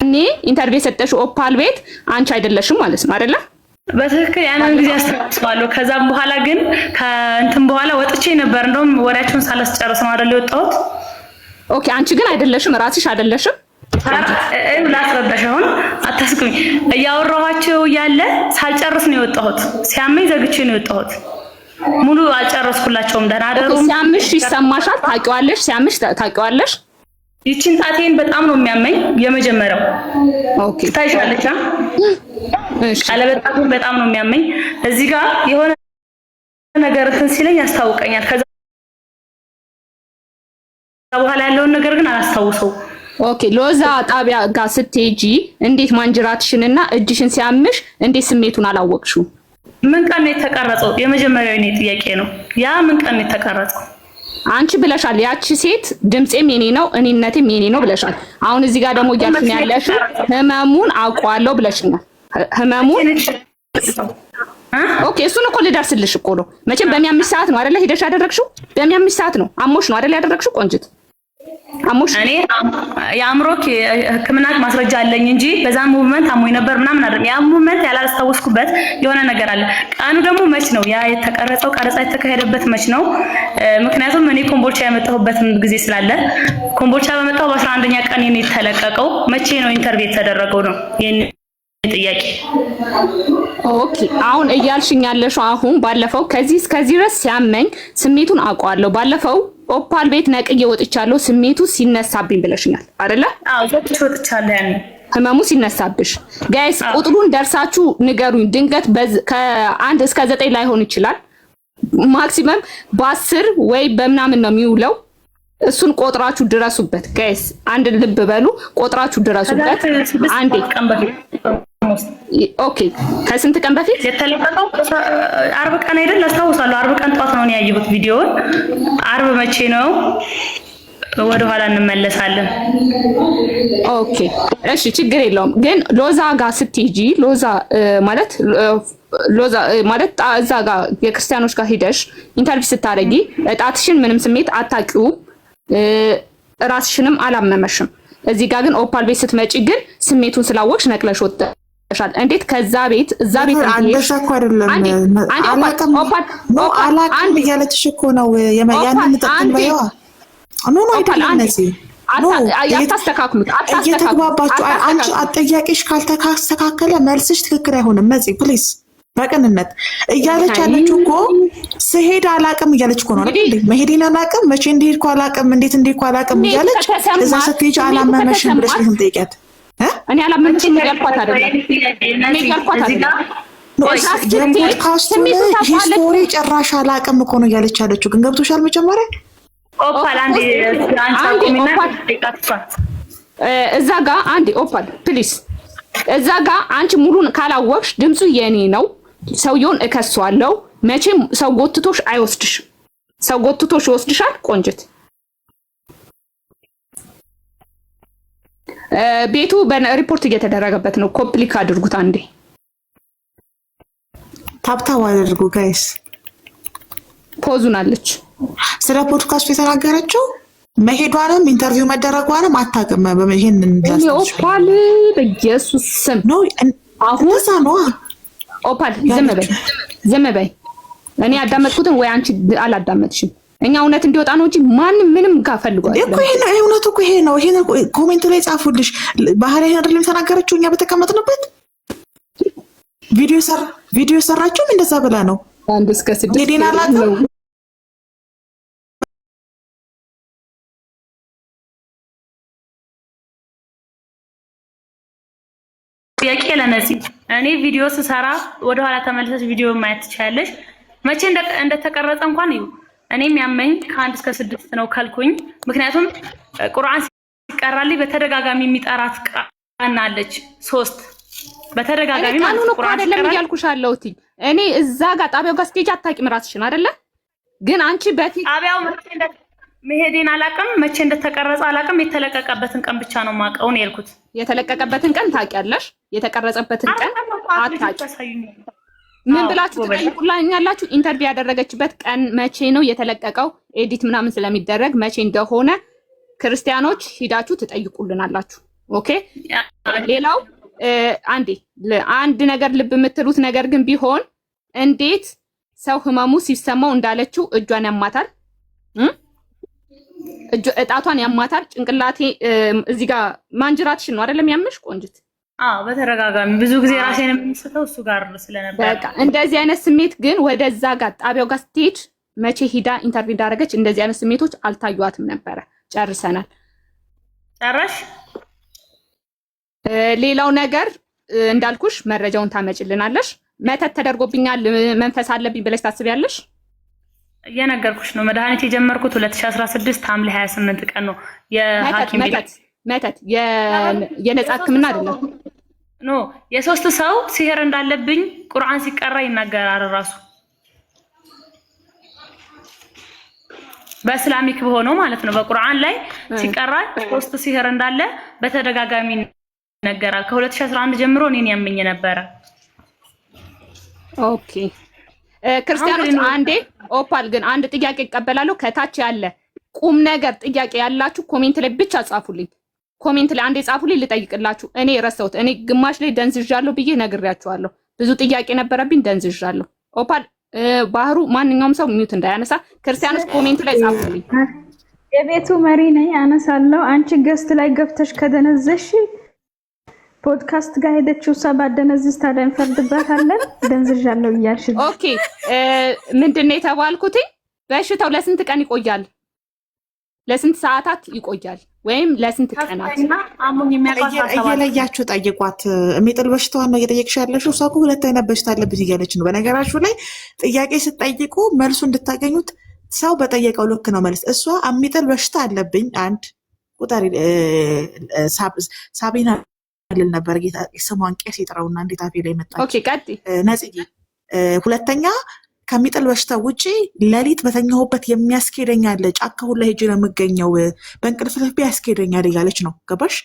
እኔ ኢንተርቪው የሰጠሽው ኦፓል ቤት አንቺ አይደለሽም ማለት ነው አይደለ? በትክክል ያንን ጊዜ አስተዋጽዋለሁ። ከዛም በኋላ ግን ከእንትን በኋላ ወጥቼ ነበር። እንደውም ወሬያችሁን ሳላስጨርስ ነው አይደል የወጣሁት። ኦኬ አንቺ ግን አይደለሽም፣ ራስሽ አይደለሽም። ላስረዳሽ፣ አሁን አታስቁኝ። እያወራኋቸው ያለ ሳልጨርስ ነው የወጣሁት። ሲያመኝ ዘግቼ ነው የወጣሁት። ሙሉ አልጨረስኩላቸውም። ደህና አደሩ። ሲያምሽ ይሰማሻል፣ ታውቂዋለሽ። ሲያምሽ ታውቂዋለሽ። ይቺን ጣቴን በጣም ነው የሚያመኝ። የመጀመሪያው ኦኬ ታይሻለች። እሺ ቀለበት ጣቴን በጣም ነው የሚያመኝ። እዚህ ጋር የሆነ ነገር እንትን ሲለኝ ያስታውቀኛል። ከዛ በኋላ ያለውን ነገር ግን አላስታውሰው። ኦኬ ሎዛ ጣቢያ ጋር ስትሄጂ እንዴት ማንጅራትሽንና እጅሽን ሲያምሽ እንዴት ስሜቱን አላወቅሽው? ምን ቀን ነው የተቀረጸው? የመጀመሪያው የኔ ጥያቄ ነው። ያ ምን ቀን ነው የተቀረጸው? አንቺ ብለሻል፣ ያቺ ሴት ድምጼም የኔ ነው እኔነቴም የኔ ነው ብለሻል። አሁን እዚህ ጋር ደግሞ እያልሽኝ ያለሽው ህመሙን አውቀዋለሁ ብለሽኛል። ህመሙን ኦኬ እሱን እኮ ልደርስልሽ እኮ ነው። መቼም በሚያምሽ ሰዓት ነው አይደለ ሄደሽ ያደረግሽው? በሚያምሽ ሰዓት ነው አሞሽ ነው አይደለ ያደረግሽው? ቆንጅት አሞሽ። እኔ የአእምሮ ሕክምና ማስረጃ አለኝ እንጂ በዛ ሙቭመንት አሞኝ ነበር ምናምን አይደለም። ያ ሙቭመንት ያላስታወስኩበት የሆነ ነገር አለ። ቀኑ ደግሞ መች ነው ያ የተቀረጸው? ቀረጻ የተካሄደበት መች ነው? ምክንያቱም እኔ ኮምቦልቻ የመጣሁበት ጊዜ ስላለ ኮምቦልቻ በመጣሁ በ11ኛ ቀን ነው የተለቀቀው። መቼ ነው ኢንተርቪው የተደረገው ነው የኔ ጥያቄ። ኦኬ አሁን እያልሽኝ ያለሽው አሁን ባለፈው ከዚህ እስከዚህ ድረስ ሲያመኝ ስሜቱን አውቀዋለሁ፣ ባለፈው ኦፓል ቤት ነቅዬ ወጥቻለሁ ስሜቱ ሲነሳብኝ ብለሽኛል አይደለ? አዎ ወጥቻለሁ። ያኔ ህመሙ ሲነሳብሽ። ጋይስ ቁጥሩን ደርሳችሁ ንገሩኝ። ድንገት ከ1 እስከ 9 ላይሆን ይችላል፣ ማክሲመም በ10 ወይ በምናምን ነው የሚውለው። እሱን ቆጥራችሁ ድረሱበት ጋይስ። አንድ ልብ በሉ፣ ቆጥራችሁ ድረሱበት። አንዴ ኦኬ ከስንት ቀን በፊት የተለቀቀው? አርብ ቀን አይደል? አስታውሳለሁ። አርብ ቀን ጧት ነው ያየሁት ቪዲዮውን። አርብ መቼ ነው? ወደ ኋላ እንመለሳለን። ኦኬ እሺ ችግር የለውም። ግን ሎዛ ጋር ስትሄጂ ሎዛ ማለት እዛ ጋር የክርስቲያኖች ጋር ሄደሽ ኢንተርቪው ስታደርጊ እጣትሽን ምንም ስሜት አታውቂውም፣ ራስሽንም አላመመሽም። እዚህ ጋር ግን ኦፓል ቤት ስትመጪ ግን ስሜቱን ስላወቅሽ ነቅለሽ ወጥተሻል። እንዴት ከዛ ቤት እዛ ቤት አንደሻ እኮ አይደለም አላቅም እያለችሽ እኮ ነው። ያንን ተጠቅመው ኖ አይደለም ነዚህ አታስተካክሉት። እየተግባባችሁ አንቺ አጠያቂሽ ካልተስተካከለ መልስሽ ትክክል አይሆንም። ነዚህ ፕሊዝ በቅንነት እያለች ያለችው እኮ ስሄድ አላቅም እያለች እኮ ነው አይደል? መሄዴን አላቅም፣ መቼ እንደሄድኩ አላቅም፣ እንዴት እንደሄድኩ አላቅም እያለች እዛ ስትሄጂ አላመመሽም ብለሽ ልትም ጠይቂያት። እኔ አላመመሽም ያልኳት አይደለም እኔ ያልኳት አይደለም። የፖድካስቱን ሂስቶሪ ጭራሽ አላቅም እኮ ነው እያለች ያለችው። ግን ገብቶሻል? መጀመሪያ ኦፓል አንዴ እዛ ጋር አንዴ ኦፓል ፕሊዝ እዛ ጋር አንቺ ሙሉን ካላወቅሽ ድምፁ የኔ ነው፣ ሰውየውን እከሷለሁ። መቼም ሰው ጎትቶሽ አይወስድሽም። ሰው ጎትቶሽ ይወስድሻል። ቆንጅት ቤቱ በሪፖርት እየተደረገበት ነው። ኮምፕሊክ አድርጉት አንዴ። ታብታብ አድርጉ ጋይስ። ፖዙናለች። ስለ ፖድካስቱ የተናገረችው መሄዷንም ኢንተርቪው መደረጓንም አታውቅም። ይሄንን ኦፓል በኢየሱስ ስም ነው አሁን ነው። ኦፓል ዝም በይ። እኔ ያዳመጥኩትን ወይ አንቺ አላዳመጥሽም። እኛ እውነት እንዲወጣ ነው እንጂ ማንም ምንም ጋር ፈልጓል እኮ ይሄ ነው እውነቱ እኮ ይሄ ነው። ይሄን ኮሜንት ላይ ጻፉልሽ። ባህሪ አይደለም የተናገረችው። እኛ በተቀመጥንበት ቪዲዮ ሰራችው እንደዛ ብላ ነው። አንድ እስከ 6 ሄዴን አላውቅም። ጥያቄ ለነዚህ እኔ ቪዲዮ ስሰራ ወደ ኋላ ተመልሰሽ ቪዲዮ ማየት ትችያለሽ። መቼ እንደተቀረጸ እንኳን እዩ። እኔም ያመኝ ከ1 እስከ 6 ነው ካልኩኝ፣ ምክንያቱም ቁርአን ሲቀራልኝ በተደጋጋሚ የሚጠራት ቃና አለች 3 በተደጋጋሚ ማለት ነው። ቁርአን አይደለም እያልኩሽ አለሁት። እኔ እዛ ጋር ጣቢያው ጋር ስትሄጂ አታውቂም ራስሽን አይደለ? ግን አንቺ በፊት ጣቢያው መሄዴን አላውቅም፣ መቼ እንደተቀረጸ አላውቅም። የተለቀቀበትን ቀን ብቻ ነው የማውቀው ነው ያልኩት። የተለቀቀበትን ቀን ታውቂያለሽ፣ የተቀረጸበትን ቀን አታውቂም። ምን ብላችሁ ትጠይቁላኛላችሁ? ኢንተርቪው ያደረገችበት ቀን መቼ ነው የተለቀቀው? ኤዲት ምናምን ስለሚደረግ መቼ እንደሆነ ክርስቲያኖች ሂዳችሁ ትጠይቁልናላችሁ። ኦኬ። ሌላው አንድ ነገር ልብ የምትሉት ነገር ግን ቢሆን እንዴት ሰው ህመሙ ሲሰማው እንዳለችው እጇን ያማታል፣ እጣቷን ያማታል፣ ጭንቅላቴ እዚህ ጋር ማንጅራትሽን ነው አይደለም ያምሽ ቆንጅት? በተደጋጋሚ ብዙ ጊዜ ራሴን የምንስተው እሱ ጋር ስለነበር በቃ እንደዚህ አይነት ስሜት ግን ወደዛ ጋር ጣቢያው ጋር ስትሄድ መቼ ሂዳ ኢንተርቪው እንዳደረገች እንደዚህ አይነት ስሜቶች አልታዩአትም ነበረ። ጨርሰናል። ጨረሽ? ሌላው ነገር እንዳልኩሽ መረጃውን ታመጭልናለሽ። መተት ተደርጎብኛል መንፈስ አለብኝ ብለሽ ታስቢያለሽ? እየነገርኩሽ ነው። መድኃኒት የጀመርኩት 2016 ሐምሌ 28 ቀን ነው። የሐኪም መተት የነጻ ህክምና አይደለም። ኖ የሶስት ሰው ሲህር እንዳለብኝ ቁርአን ሲቀራ ይናገራል ራሱ በእስላሚክ በሆነው ማለት ነው። በቁርአን ላይ ሲቀራ ሶስት ሲህር እንዳለ በተደጋጋሚ ይነገራል። ከ2011 ጀምሮ እኔን ያመኝ ነበረ። ኦኬ ክርስቲያኖች አንዴ ኦፓል ግን አንድ ጥያቄ ይቀበላለሁ። ከታች ያለ ቁም ነገር ጥያቄ ያላችሁ ኮሜንት ላይ ብቻ ጻፉልኝ። ኮሜንት ላይ አንዴ ጻፉልኝ ልጠይቅላችሁ። እኔ ረሳሁት። እኔ ግማሽ ላይ ደንዝዣለሁ ብዬ ነግሬያችኋለሁ። ብዙ ጥያቄ ነበረብኝ ደንዝዣለሁ። ኦፓል ባህሩ ማንኛውም ሰው ሚውት እንዳያነሳ ክርስቲያኖች ኮሜንት ላይ ጻፉልኝ። የቤቱ መሪ ነኝ አነሳለሁ። አንቺ ገስት ላይ ገብተሽ ከደነዘሽ ፖድካስት ጋር ሄደችው ሰባት ደነዝዝ ታዲያ እንፈርድባታለን። ደንዝዣለሁ እያልሽ ኦኬ ምንድነው የተባልኩት? በሽታው ለስንት ቀን ይቆያል? ለስንት ሰዓታት ይቆያል? ወይም ለስንት ቀናት? አሞኝ የሚያቋሳው እየለያችሁ ጠይቋት። የሚጥል በሽታዋን ነው እየጠየቅሽ ያለሽው። እሷ እኮ ሁለት አይነት በሽታ አለብኝ እያለች ነው። በነገራችሁ ላይ ጥያቄ ስትጠይቁ መልሱ እንድታገኙት ሰው በጠየቀው ልክ ነው መልስ። እሷ የሚጥል በሽታ አለብኝ አንድ ቁጥር ሳቢና ልል ነበር ጌታ ስሟን ቄስ ይጥራውና እንዴት አፌ ላይ መጣች። ኦኬ ቀጥይ ነጽዬ። ሁለተኛ ከሚጥል በሽታ ውጪ ሌሊት በተኛሁበት የሚያስኬደኝ አለ። ጫካ ሁላ ሄጄ ነው የምገኘው። በእንቅልፍ ልቤ ያስኬደኛል እያለች ነው። ገባሽ?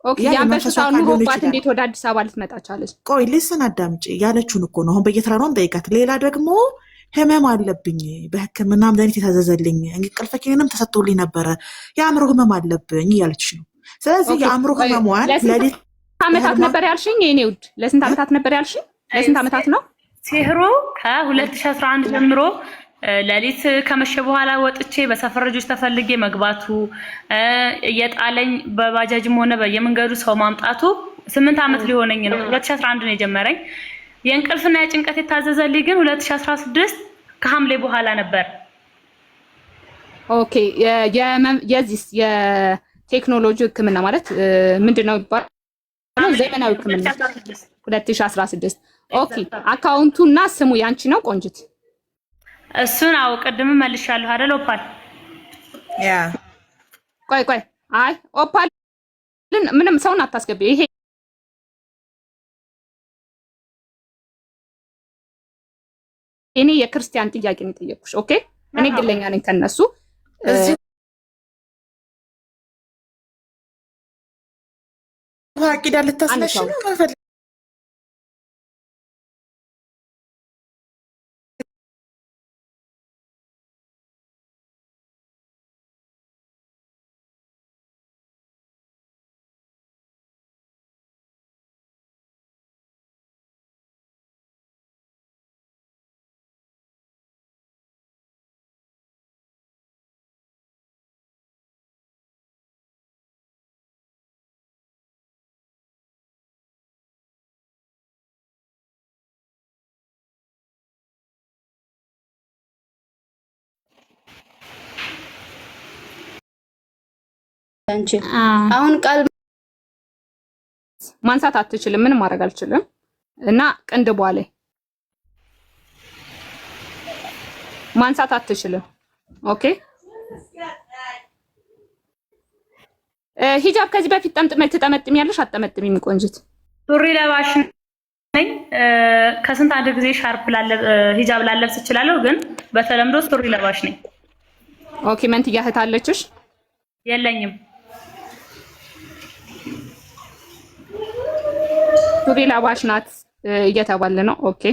ኦኬ ያን በሽታው ኑሮባት እንዴት ወደ አዲስ አበባ ልትመጣ ቻለች? ቆይ ልስን አዳምጪ ያለችውን እኮ ነው። አሁን በየተራ ነው ጠይቃት። ሌላ ደግሞ ህመም አለብኝ በህክምና መድኃኒት የታዘዘልኝ እንቅልፍ ኪኒንም ተሰጥቶልኝ ነበረ። የአእምሮ ህመም አለብኝ እያለች ነው። ስለዚህ የአእምሮ ህመሟን ሌሊት ዓመታት ነበር ያልሽኝ? የኔ ውድ ለስንት ዓመታት ነበር ያልሽኝ? ለስንት ዓመታት ነው ሲህሩ? ከ2011 ጀምሮ ሌሊት ከመሸ በኋላ ወጥቼ በሰፈር ልጆች ተፈልጌ መግባቱ እየጣለኝ በባጃጅም ሆነ በየመንገዱ ሰው ማምጣቱ 8 ዓመት ሊሆነኝ ነው። 2011 ነው የጀመረኝ። የእንቅልፍና የጭንቀት የታዘዘልኝ ግን 2016 ከሐምሌ በኋላ ነበር። ኦኬ የዚህ የቴክኖሎጂ ህክምና ማለት ምንድነው ይባላል? ዘመናዊ ህክምና 2016 ኦኬ። አካውንቱና ስሙ ያንቺ ነው ቆንጅት? እሱን አው ቅድም መልሻለሁ አይደል ኦፓል? ያ ቆይ አይ ኦፓል ምንም ሰውን አታስገቢ። ይሄ እኔ የክርስቲያን ጥያቄ ነው የጠየኩሽ። ኦኬ እኔ ግለኛ ነኝ ከነሱ አቂዳ ልታስነሽ ነው ማለት አሁን ቃል ማንሳት አትችልም። ምንም ማድረግ አልችልም። እና ቅንድቧ ላይ ማንሳት አትችልም። ኦኬ ሂጃብ ከዚህ በፊት ትጠመጥሚያለሽ አትጠመጥሚም? ቆንጅት ሱሪ ለባሽ ነኝ። ከስንት አንድ ጊዜ ሻርፕ ሂጃብ ላለብስ እችላለሁ፣ ግን በተለምዶ ሱሪ ለባሽ ነኝ። ኦኬ መንትያ እህት አለችሽ? የለኝም። ሱሪ ለባሽ ናት እየተባለ ነው። ኦኬ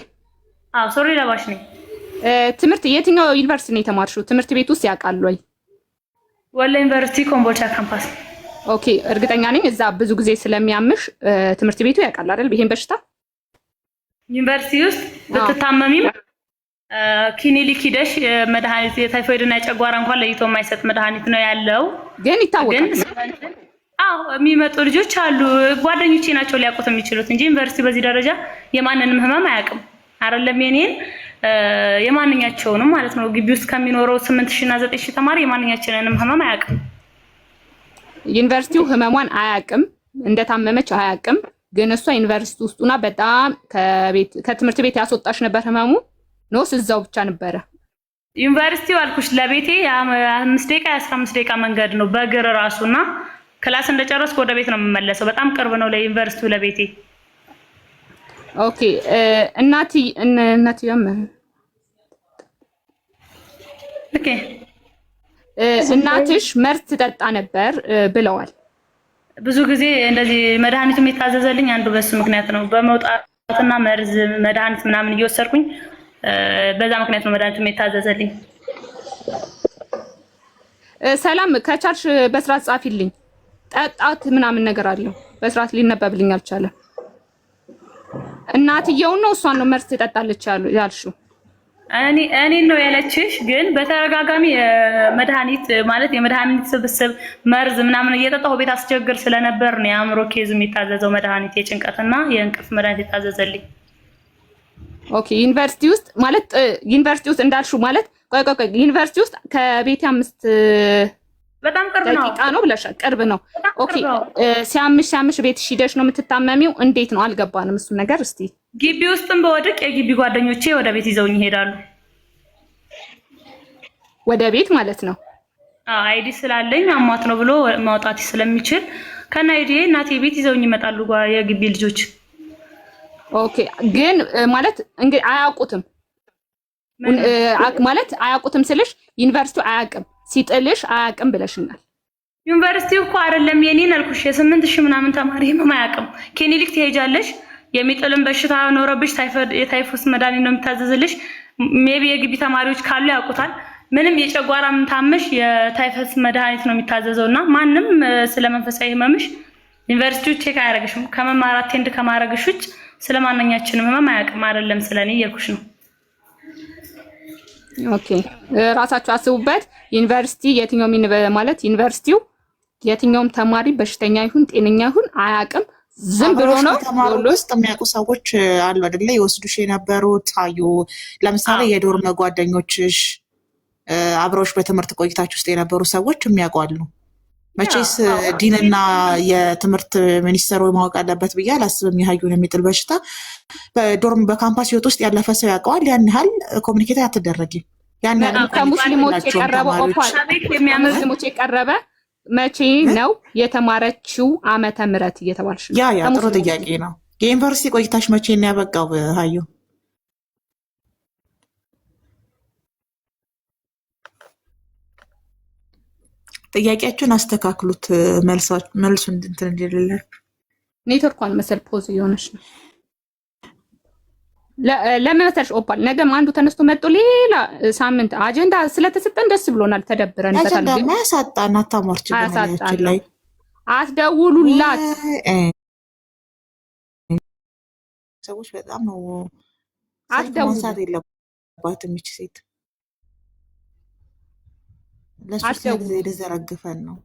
አዎ ሱሪ ለባሽ ነኝ። ትምህርት የትኛው ዩኒቨርሲቲ ነው የተማርሽው? ትምህርት ቤት ውስጥ ያውቃል ወይ? ወሎ ዩኒቨርሲቲ ኮምቦልቻ ካምፓስ። ኦኬ እርግጠኛ ነኝ እዛ ብዙ ጊዜ ስለሚያምሽ ትምህርት ቤቱ ያውቃል አይደል? ይሄን በሽታ ዩኒቨርሲቲ ውስጥ ብትታመሚም ክሊኒክ ሂደሽ መድኃኒት የታይፎይድ እና የጨጓራ እንኳን ለይቶ የማይሰጥ መድኃኒት ነው ያለው። ግን ይታወቃል። አዎ የሚመጡ ልጆች አሉ፣ ጓደኞቼ ናቸው ሊያውቁት የሚችሉት እንጂ ዩኒቨርሲቲ በዚህ ደረጃ የማንንም ህመም አያውቅም። አይደለም የኔን የማንኛቸውንም ማለት ነው። ግቢ ውስጥ ከሚኖረው 8000 እና 9000 ተማሪ የማንኛችንንም ህመም አያውቅም። ዩኒቨርሲቲው ህመሟን አያውቅም፣ እንደታመመች አያውቅም። ግን እሷ ዩኒቨርሲቲ ውስጡና በጣም ከትምህርት ቤት ያስወጣሽ ነበር ህመሙ ኖስ እዛው ብቻ ነበረ? ዩኒቨርሲቲው አልኩሽ ለቤቴ 5 ደቂቃ 15 ደቂቃ መንገድ ነው በእግር ራሱና ክላስ እንደጨረስኩ ወደ ቤት ነው የምመለሰው። በጣም ቅርብ ነው ለዩኒቨርሲቲው ለቤቴ። ኦኬ እናትየም ኦኬ እናትሽ መርዝ ትጠጣ ነበር ብለዋል። ብዙ ጊዜ እንደዚህ መድኃኒቱም የታዘዘልኝ አንዱ በሱ ምክንያት ነው። በመውጣትና መርዝ መድኃኒት ምናምን እየወሰድኩኝ በዛ ምክንያት ነው መድኃኒቱም የታዘዘልኝ። ሰላም ከቻልሽ በስርዓት ጻፊልኝ። ጠጣት ምናምን ነገር አለው በስርዓት ሊነበብልኝ አልቻለም። እናትየው ነው እሷን ነው መርዝ ትጠጣለች ያልሽው? እኔ ነው ያለችሽ። ግን በተረጋጋሚ መድኃኒት ማለት የመድኃኒት ስብስብ መርዝ ምናምን እየጠጣሁ ቤት አስቸግር ስለነበር ነው የአእምሮ ኬዝ የሚታዘዘው መድኃኒት የጭንቀትና የእንቅልፍ መድኃኒት የታዘዘልኝ። ኦኬ ዩኒቨርሲቲ ውስጥ ማለት ዩኒቨርሲቲ ውስጥ እንዳልሽው ማለት ቆይ ዩኒቨርሲቲ ውስጥ ከቤት 5 በጣም ቅርብ ነው ደቂቃ ነው ብለሻል። ቅርብ ነው። ኦኬ ሲያምሽ ቤትሽ ሂደሽ ነው የምትታመሚው? እንዴት ነው አልገባንም እሱን ነገር እስቲ። ግቢ ውስጥም በወድቅ የግቢ ጓደኞቼ ወደ ቤት ይዘውኝ ይሄዳሉ። ወደ ቤት ማለት ነው? አይዲ ስላለኝ አሟት ነው ብሎ ማውጣት ስለሚችል ከና አይዲ እናቴ ቤት ይዘውኝ ይመጣሉ የግቢ ልጆች። ኦኬ ግን ማለት እንግዲህ አያውቁትም ማለት አያውቁትም ስልሽ ዩኒቨርሲቲው አያውቅም ሲጥልሽ አያውቅም ብለሽናል። ዩኒቨርሲቲው እኮ አይደለም የኔን አልኩሽ የ8000 ምናምን ተማሪ ህመም አያውቅም። ክሊኒክ ትሄጃለሽ የሚጥልም በሽታ ኖረብሽ የታይፎስ መድኃኒት ነው የምታዘዝልሽ። ሜቢ የግቢ ተማሪዎች ካሉ ያውቁታል። ምንም የጨጓራም ታመሽ የታይፎስ መድኃኒት ነው የሚታዘዘውና ማንም ስለመንፈሳዊ ህመምሽ ዩኒቨርሲቲው ቼክ አያረግሽም። ከመማር አቴንድ ከማረግሽ ውጭ ስለማንኛችንም ህመም አያውቅም። አይደለም ስለኔ እያልኩሽ ነው። ኦኬ ራሳችሁ አስቡበት። ዩኒቨርሲቲ የትኛውም ማለት ዩኒቨርሲቲው የትኛውም ተማሪ በሽተኛ ይሁን ጤነኛ ይሁን አያውቅም። ዝም ብሎ ነው ተማሪ ውስጥ የሚያውቁ ሰዎች አሉ አይደለ? ይወስዱሽ የነበሩት አዩ። ለምሳሌ የዶርም ጓደኞችሽ አብረውሽ በትምህርት ቆይታችሁ ውስጥ የነበሩ ሰዎች የሚያውቁ አሉ። መቼስ ዲንና የትምህርት ሚኒስቴሩ ማወቅ አለበት ብዬ አላስብም። የሀዩን የሚጥል በሽታ በዶርም በካምፓስ ህይወት ውስጥ ያለፈ ሰው ያውቀዋል። ያን ያህል ኮሚኒኬት አትደረጊም። ያን ያህል ከሙስሊሞች የቀረበ ሙስሊሞች የቀረበ መቼ ነው የተማረችው ዓመተ ምህረት እየተባልሽ ነው? ያ ጥሩ ጥያቄ ነው። የዩኒቨርሲቲ ቆይታሽ መቼ ነው ያበቃው ሀዩ? ጥያቄያችሁን አስተካክሉት። መልሱን እንትን እንዲልላችሁ። ኔትወርኳን መሰል ፖዝ እየሆነች ነው። ለምን መሰልሽ ኦፓል ነገም አንዱ ተነስቶ መጥቶ ሌላ ሳምንት አጀንዳ ስለተሰጠን ደስ ብሎናል። ተደብረንበታል። አጀንዳ ማያሳጣን አታሟርች በላያችን ላይ አትደውሉላት። ሰዎች በጣም ነው አትደውሉ የለባትም ይች ሴት። ለሶስት ጊዜ የተዘረግፈን ነው።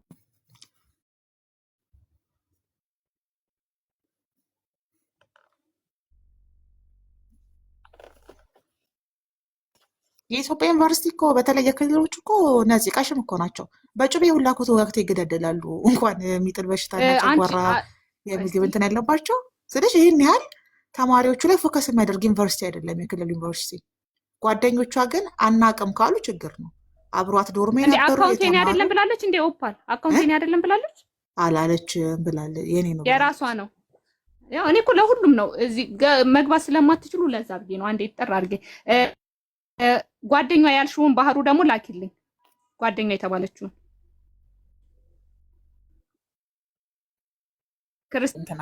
የኢትዮጵያ ዩኒቨርሲቲ እኮ በተለየ ክልሎች እኮ እነዚህ ቀሽም እኮ ናቸው። በጩቤ ሁላ እኮ ወቅት ይገዳደላሉ። እንኳን የሚጥል በሽታ ጨጓራ የምግብ እንትን ያለባቸው ስለሽ ይህን ያህል ተማሪዎቹ ላይ ፎከስ የሚያደርግ ዩኒቨርሲቲ አይደለም የክልል ዩኒቨርሲቲ። ጓደኞቿ ግን አናቅም ካሉ ችግር ነው። አብሯት ዶርሜ ነበሩ። አካውንቴን አይደለም ብላለች እንዴ? ኦፓል አካውንቴን አይደለም ብላለች አላለችም ብላለች። የኔ ነው የራሷ ነው። ያው እኔ እኮ ለሁሉም ነው እዚህ መግባት ስለማትችሉ ለዛ ብዬ ነው አንዴ ይጠራ አድርጌ ጓደኛ ያልሽውን ባህሩ ደግሞ ላኪልኝ። ጓደኛ የተባለችውን ክርስቲና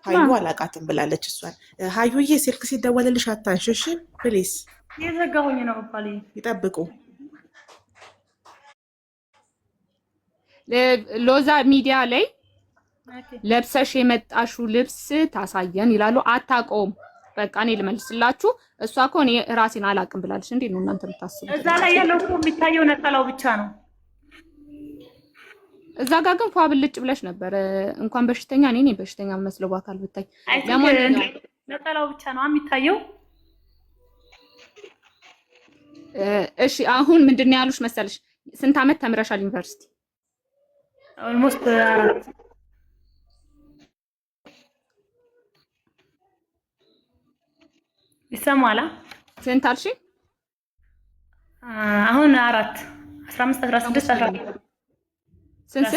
ሀዩ አላቃትም ብላለች። እሷን ሀዩዬ ስልክ ሲደወልልሽ አታንሽሽ ፕሊስ። የዘጋሁኝ ነው ኦፓል ይጠብቁ። ሎዛ ሚዲያ ላይ ለብሰሽ የመጣሽው ልብስ ታሳየን ይላሉ። አታውቀውም። በቃ እኔ ልመልስላችሁ። እሷ እኮ እኔ ራሴን አላውቅም ብላለች። እንዴት ነው እናንተ የምታስቡት? እዛ ላይ ያለው እኮ የሚታየው ነጠላው ብቻ ነው። እዛ ጋር ግን ፏ ብልጭ ብለሽ ነበር። እንኳን በሽተኛ እኔ በሽተኛ መስለው በአካል ብታይ። ለማንኛውም ነጠላው ብቻ ነው የሚታየው። እሺ አሁን ምንድን ነው ያሉሽ መሰለሽ? ስንት ዓመት ተምረሻል ዩኒቨርሲቲ? ኦልሞስት 4 ይሰማላ። ስንት አልሽ? አሁን 4 15 16 17 ስንት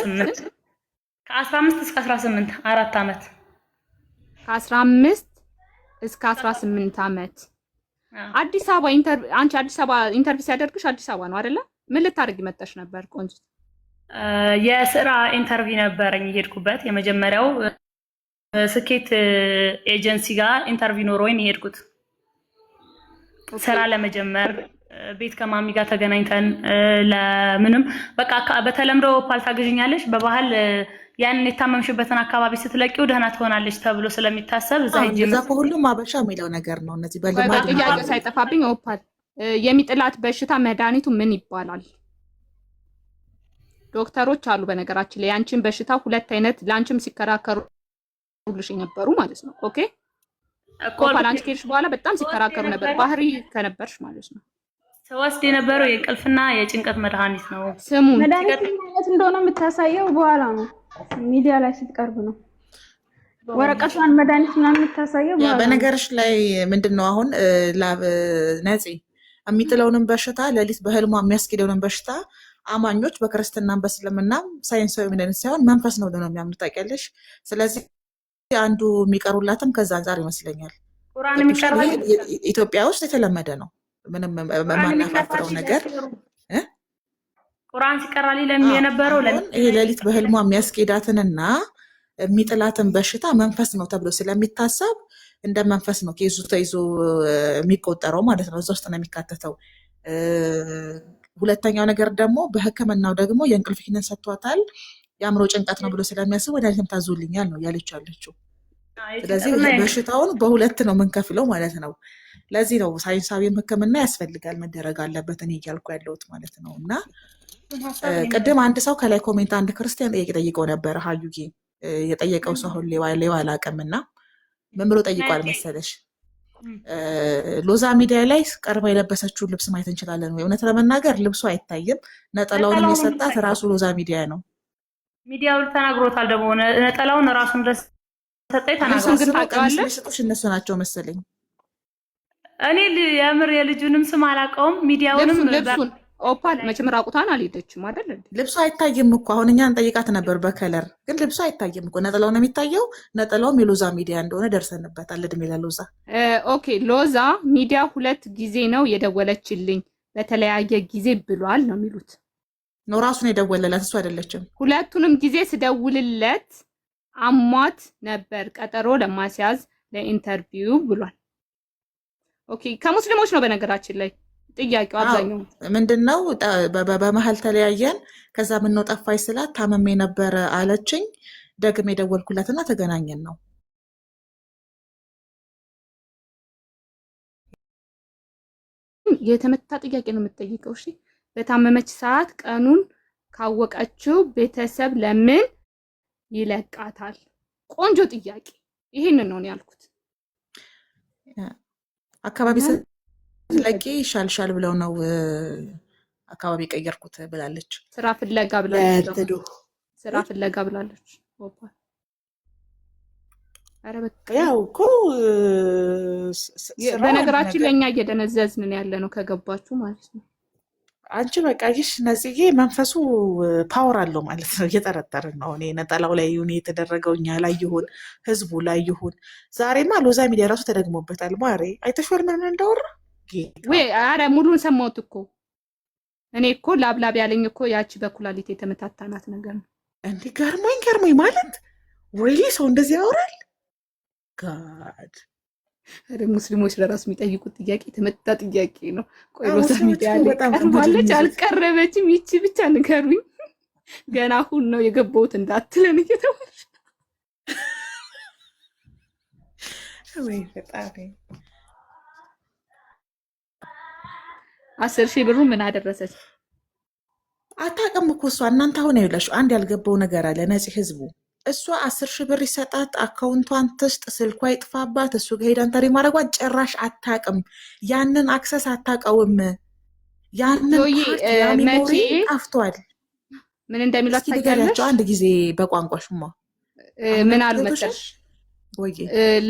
ከ15 እስከ 18 4 ዓመት ከ15 እስከ 18 ዓመት። አዲስ አበባ አንቺ አዲስ አበባ ኢንተርቪው ሲያደርግሽ አዲስ አበባ ነው አይደለ? ምን ልታደርጊ መጣሽ ነበር ቆንጆ? የስራ ኢንተርቪው ነበረኝ የሄድኩበት። የመጀመሪያው ስኬት ኤጀንሲ ጋር ኢንተርቪው ኖሮኝ የሄድኩት ስራ ለመጀመር። ቤት ከማሚ ጋር ተገናኝተን ለምንም በቃ በተለምዶ ኦፓል ታገዥኛለሽ፣ በባህል ያንን የታመምሽበትን አካባቢ ስትለቂው ደህና ትሆናለች ተብሎ ስለሚታሰብ እዛ ሄጄ እዛ ሁሉም አበሻ የሚለው ነገር ነው። እነዚህ በልማድ ጥያቄው ሳይጠፋብኝ ኦፓል የሚጥላት በሽታ መድኃኒቱ ምን ይባላል? ዶክተሮች አሉ በነገራችን ላይ ያንቺን በሽታ 2 አይነት ላንቺም ሲከራከሩልሽ የነበሩ ማለት ነው። ኦኬ ኦፓል አንቺ ከሄድሽ በኋላ በጣም ሲከራከሩ ነበር። ባህሪ ከነበርሽ ማለት ነው። ተወስድ የነበረው የእንቅልፍና የጭንቀት መድኃኒት ነው። ስሙ መድኃኒት ማለት እንደሆነ የምታሳየው በኋላ ነው፣ ሚዲያ ላይ ስትቀርብ ነው። ወረቀቷን መድኃኒት ምናምን የምታሳየው በኋላ። በነገርሽ ላይ ምንድነው አሁን ነፂ የሚጥለውንም በሽታ ሌሊት በህልሟ የሚያስኬደውንም በሽታ አማኞች በክርስትናም በእስልምናም ሳይንሳዊ ምንን ሳይሆን መንፈስ ነው ብለው ነው የሚያምኑት ታውቂያለሽ። ስለዚህ አንዱ የሚቀሩላትም ከዛ አንፃር ይመስለኛል። ቁርአን የሚቀርበው ኢትዮጵያ ውስጥ የተለመደ ነው። ምንም የማናፋፍረው ነገር ቁርአን ሲቀራሊ የነበረው ይሄ ሌሊት በህልሟ የሚያስኬዳትንና የሚጥላትን በሽታ መንፈስ ነው ተብሎ ስለሚታሰብ እንደ መንፈስ ነው ኬዙ ተይዞ የሚቆጠረው ማለት ነው። እዛ ውስጥ ነው የሚካተተው። ሁለተኛው ነገር ደግሞ በሕክምናው ደግሞ የእንቅልፍ ኪኒን ሰጥቷታል የአእምሮ ጭንቀት ነው ብሎ ስለሚያስቡ ወዳጅም ታዞልኛል ነው ያለች ያለችው። ስለዚህ በሽታውን በሁለት ነው የምንከፍለው ማለት ነው። ለዚህ ነው ሳይንሳዊም ሕክምና ያስፈልጋል መደረግ አለበት እኔ እያልኩ ያለሁት ማለት ነው። እና ቅድም አንድ ሰው ከላይ ኮሜንት አንድ ክርስቲያን ጥያቄ ጠይቀው ነበር። ሀዩጌ የጠየቀው ሰው ሁሌ ሌዋ አላውቅምና ምን ብሎ ጠይቋል መሰለሽ? ሎዛ ሚዲያ ላይ ቀርባ የለበሰችውን ልብስ ማየት እንችላለን ወይ? እውነት ለመናገር ልብሱ አይታይም። ነጠላውን የሰጣት ራሱ ሎዛ ሚዲያ ነው። ሚዲያው ተናግሮታል። ደግሞ ነጠላውን ራሱን ድረስ ሰጠኝ ተናግሮታል። የሚሰጡሽ እነሱ ናቸው መሰለኝ። እኔ የምር የልጁንም ስም አላውቀውም። ሚዲያውንም ልብሱን ኦፓል መቼም ራቁቷን አልሄደችም አይደል? ልብሱ አይታይም እኮ አሁን እኛን ጠይቃት ነበር በከለር ግን ልብሱ አይታይም እኮ ነጠላው ነው የሚታየው። ነጠላውም የሎዛ ሚዲያ እንደሆነ ደርሰንበታል። እድሜ ለሎዛ። ኦኬ ሎዛ ሚዲያ 2 ጊዜ ነው የደወለችልኝ በተለያየ ጊዜ ብሏል ነው የሚሉት። ነው ራሱን የደወለላት እሱ አይደለችም። ሁለቱንም ጊዜ ስደውልለት አሟት ነበር ቀጠሮ ለማስያዝ ለኢንተርቪው ብሏል። ኦኬ ከሙስሊሞች ነው በነገራችን ላይ ጥያቄው አብዛኛው ምንድነው በመሀል ተለያየን። ከዛ ምን ነው ጠፋሽ ስላት ታመሜ ነበረ አለችኝ። ደግሜ የደወልኩላትና ተገናኘን ነው። የተመታ ጥያቄ ነው የምትጠይቀው። እሺ በታመመች ሰዓት ቀኑን ካወቀችው ቤተሰብ ለምን ይለቃታል? ቆንጆ ጥያቄ። ይሄንን ነው ያልኩት። አካባቢ ስለቂ ይሻልሻል ብለው ነው አካባቢ ቀየርኩት ብላለች። ስራ ፍለጋ ብላለች። ስራ ፍለጋ ብላለች። አረ በቃ ያው እኮ በነገራችን ለኛ እየደነዘዝን ያለ ነው ከገባችሁ ማለት ነው። አንቺ በቃ ይሽ ነጽዬ መንፈሱ ፓወር አለው ማለት ነው። እየጠረጠርን ነው። እኔ ነጠላው ላይ ይሁን የተደረገው እኛ ላይ ይሁን ህዝቡ ላይ ይሁን ዛሬማ ሎዛ ሚዲያ ራሱ ተደግሞበታል። ማሬ አይተሽዋል ምን እንዳወራ ወይ? አረ ሙሉን ሰማሁት እኮ እኔ እኮ ላብላብ ያለኝ እኮ ያቺ በኩላሊት የተመታታናት ነገር ነው። እንዴ ገርሞኝ ማለት ሪሊ ሰው እንደዚህ ያወራል? ጋድ አረ ሙስሊሞች ለራሱ የሚጠይቁት ጥያቄ የተመታ ጥያቄ ነው። ቆይ ሎዛ ሚዲያ ላይ ቀርባለች አልቀረበችም? ይቺ ብቻ ንገሩኝ። ገና አሁን ነው የገባሁት እንዳትለን እየተባለ ወይ ፈጣሪ 10,000 ብሩ ምን አደረሰች? አታውቅም እኮ እሷ። እናንተ አሁን ይኸውላችሁ አንድ ያልገባው ነገር አለ። ነፂ ህዝቡ እሷ 10,000 ብር ይሰጣት፣ አካውንቷን ትስጥ፣ ስልኳ ይጥፋባት፣ እሱ ጋር ሄዳን ተሪ ማድረጓን ጭራሽ አታውቅም። ያንን አክሰስ አታውቀውም። ያንን ፓርት ሚሞሪ ጠፍቷል። ምን እንደሚላት ታውቂያለሽ? ንገሪያቸው አንድ ጊዜ በቋንቋሽማ ምን አሉ መሰለሽ ወይ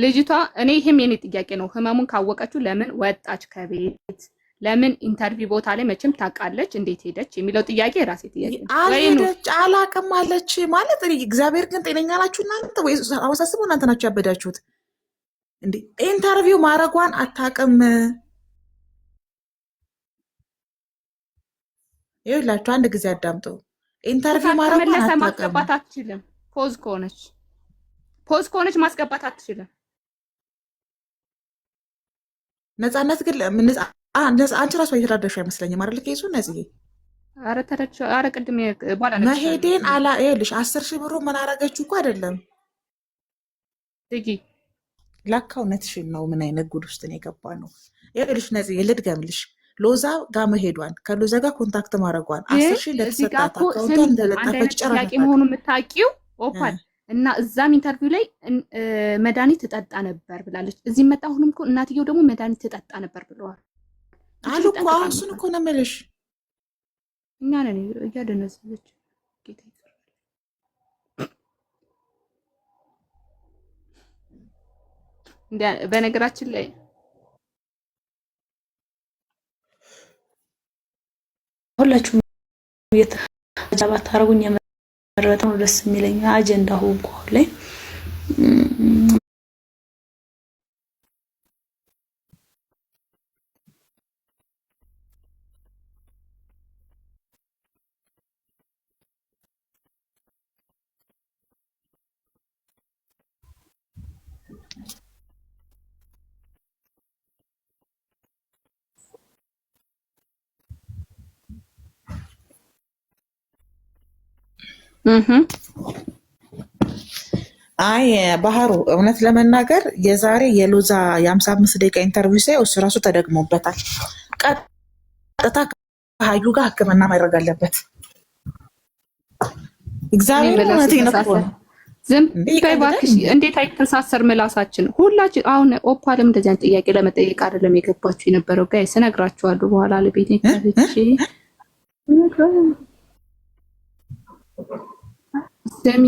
ልጅቷ። እኔ ይሄም የኔ ጥያቄ ነው። ህመሙን ካወቀችው ለምን ወጣች ከቤት? ለምን ኢንተርቪው ቦታ ላይ መቼም ታውቃለች፣ እንዴት ሄደች የሚለው ጥያቄ የራሴ ጥያቄ ነው። አልሄደች አላውቅም አለች ማለት እግዚአብሔር ግን ጤነኛ ናችሁ እናንተ ወይ አወሳስቡ እናንተ ናችሁ ያበዳችሁት እንዴ? ኢንተርቪው ማድረጓን አታውቅም። ይኸውላችሁ አንድ ጊዜ አዳምጡ። ኢንተርቪው ማድረጓን አታውቅም። ማስገባት አትችልም። ፖዝ ከሆነች ማስገባት አትችልም። ነፃነት ግን አንቺ ራሱ የተዳደሽ አይመስለኝም አይደል? ከይዙ ነዚህ አረ ቅድም ባላ መሄዴን አላ ይኸውልሽ 10,000 ብሩ ምን አረገችው እኮ አይደለም እጂ ላካ እውነትሽን ነው። ምን አይነት ጉድ ውስጥ ነው የገባ ነው። ይኸውልሽ ነዚህ ልድገምልሽ፣ ሎዛ ጋር መሄዷን ከሎዛ ጋር ኮንታክት ማድረጓን 10,000 ለተሰጣት አካውንቷን እንደለጠፈች ጨራቂ መሆኑን የምታውቂው ኦፓል እና እዛም ኢንተርቪው ላይ መድኃኒት ትጠጣ ነበር ብላለች። እዚህ መጣ። አሁንም እኮ እናትየው ደግሞ መድኃኒት ትጠጣ ነበር ብለዋል አሉ እኮ። አሁን እሱን እኮ ነው የምልሽ። እኛ ነን እያደነዘዘች ጌታ ይፈርድ። በነገራችን ላይ ሁላችሁም የተጃባት ታረጉኝ የመረጠ ነው ደስ የሚለኝ አጀንዳ ሆንኩ ላይ አይ ባህሩ እውነት ለመናገር የዛሬ የሎዛ የ55 ደቂቃ ኢንተርቪው ሳይ እሱ ራሱ ተደግሞበታል። ቀጥታ ከሀዩ ጋር ሕክምና ማድረግ አለበት። እግዚአብሔር እውነቴን እኮ ነው። ዝም በይ እባክሽ። እንዴት አይተሳሰር ምላሳችን ሁላችን። አሁን ኦፓልም እንደዚህ አይነት ጥያቄ ለመጠየቅ አይደለም የገባችሁ የነበረው። ጋይስ እነግራችኋለሁ በኋላ ለቤቴ ከፍቼ ስሚ።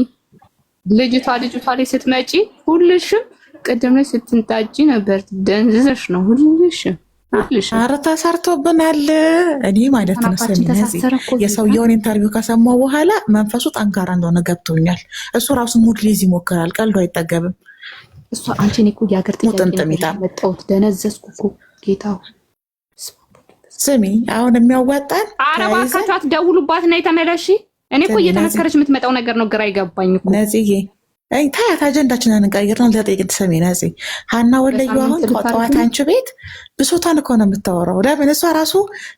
ልጅቷ ላይ ስትመጪ ሁልሽም ቅድም ላይ ስትንጣጪ ነበር። ደንዝዘሽ ነው ሁልሽም። ኧረ ተሰርቶብናል። እኔ ማለት ነው የሰውየውን ኢንተርቪው ከሰማሁ በኋላ መንፈሱ ጠንካራ እንደሆነ ገብቶኛል። እሱ ራሱ ሙድ ሊይዝ ይሞክራል። ቀልዶ አይጠገብም። እሱ አንቺን እኮ የሀገር ጥያቄ መጣሁት። ደነዘዝኩ እኮ ጌታው። ስሚ አሁን የሚያዋጣን ኧረ እባካችሁ አትደውሉባት እና የተመለሺ። እኔ እኮ እየተመከረች የምትመጣው ነገር ነው ግራ ይገባኝ እኮ ነጽዬ። ታያት አጀንዳችንን እንቀይር ነው ለጠይቅ ትሰሚ ነጽ ሀና ወለዩ አሁን ጠዋት አንቺ ቤት ብሶታን እኮ ነው የምታወራው። ለምን እሷ ራሱ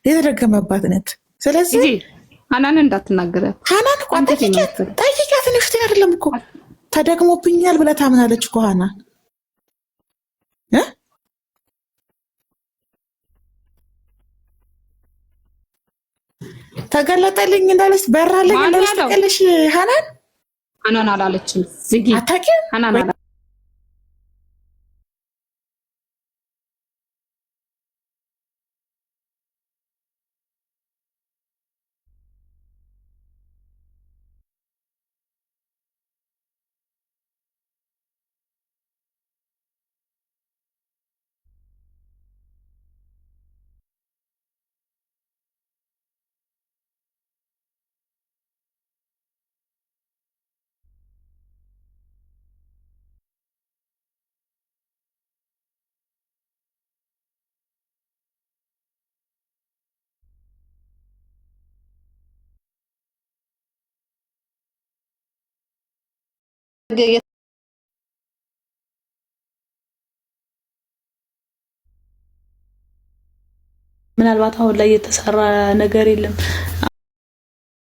የተደገመባት ነት። ስለዚህ ሀናን እንዳትናገራት። ሀናን እኮ ጠይቂያት። ትንሽ አይደለም እኮ ተደግሞብኛል ብላ ታምናለች እኮ ሀና። ተገለጠልኝ እንዳለች በራለኝ እንዳለች ተቀለሽ ሀናን አላለችም። ዝጊ አታውቂም ሀናን ምናልባት አሁን ላይ የተሰራ ነገር የለም።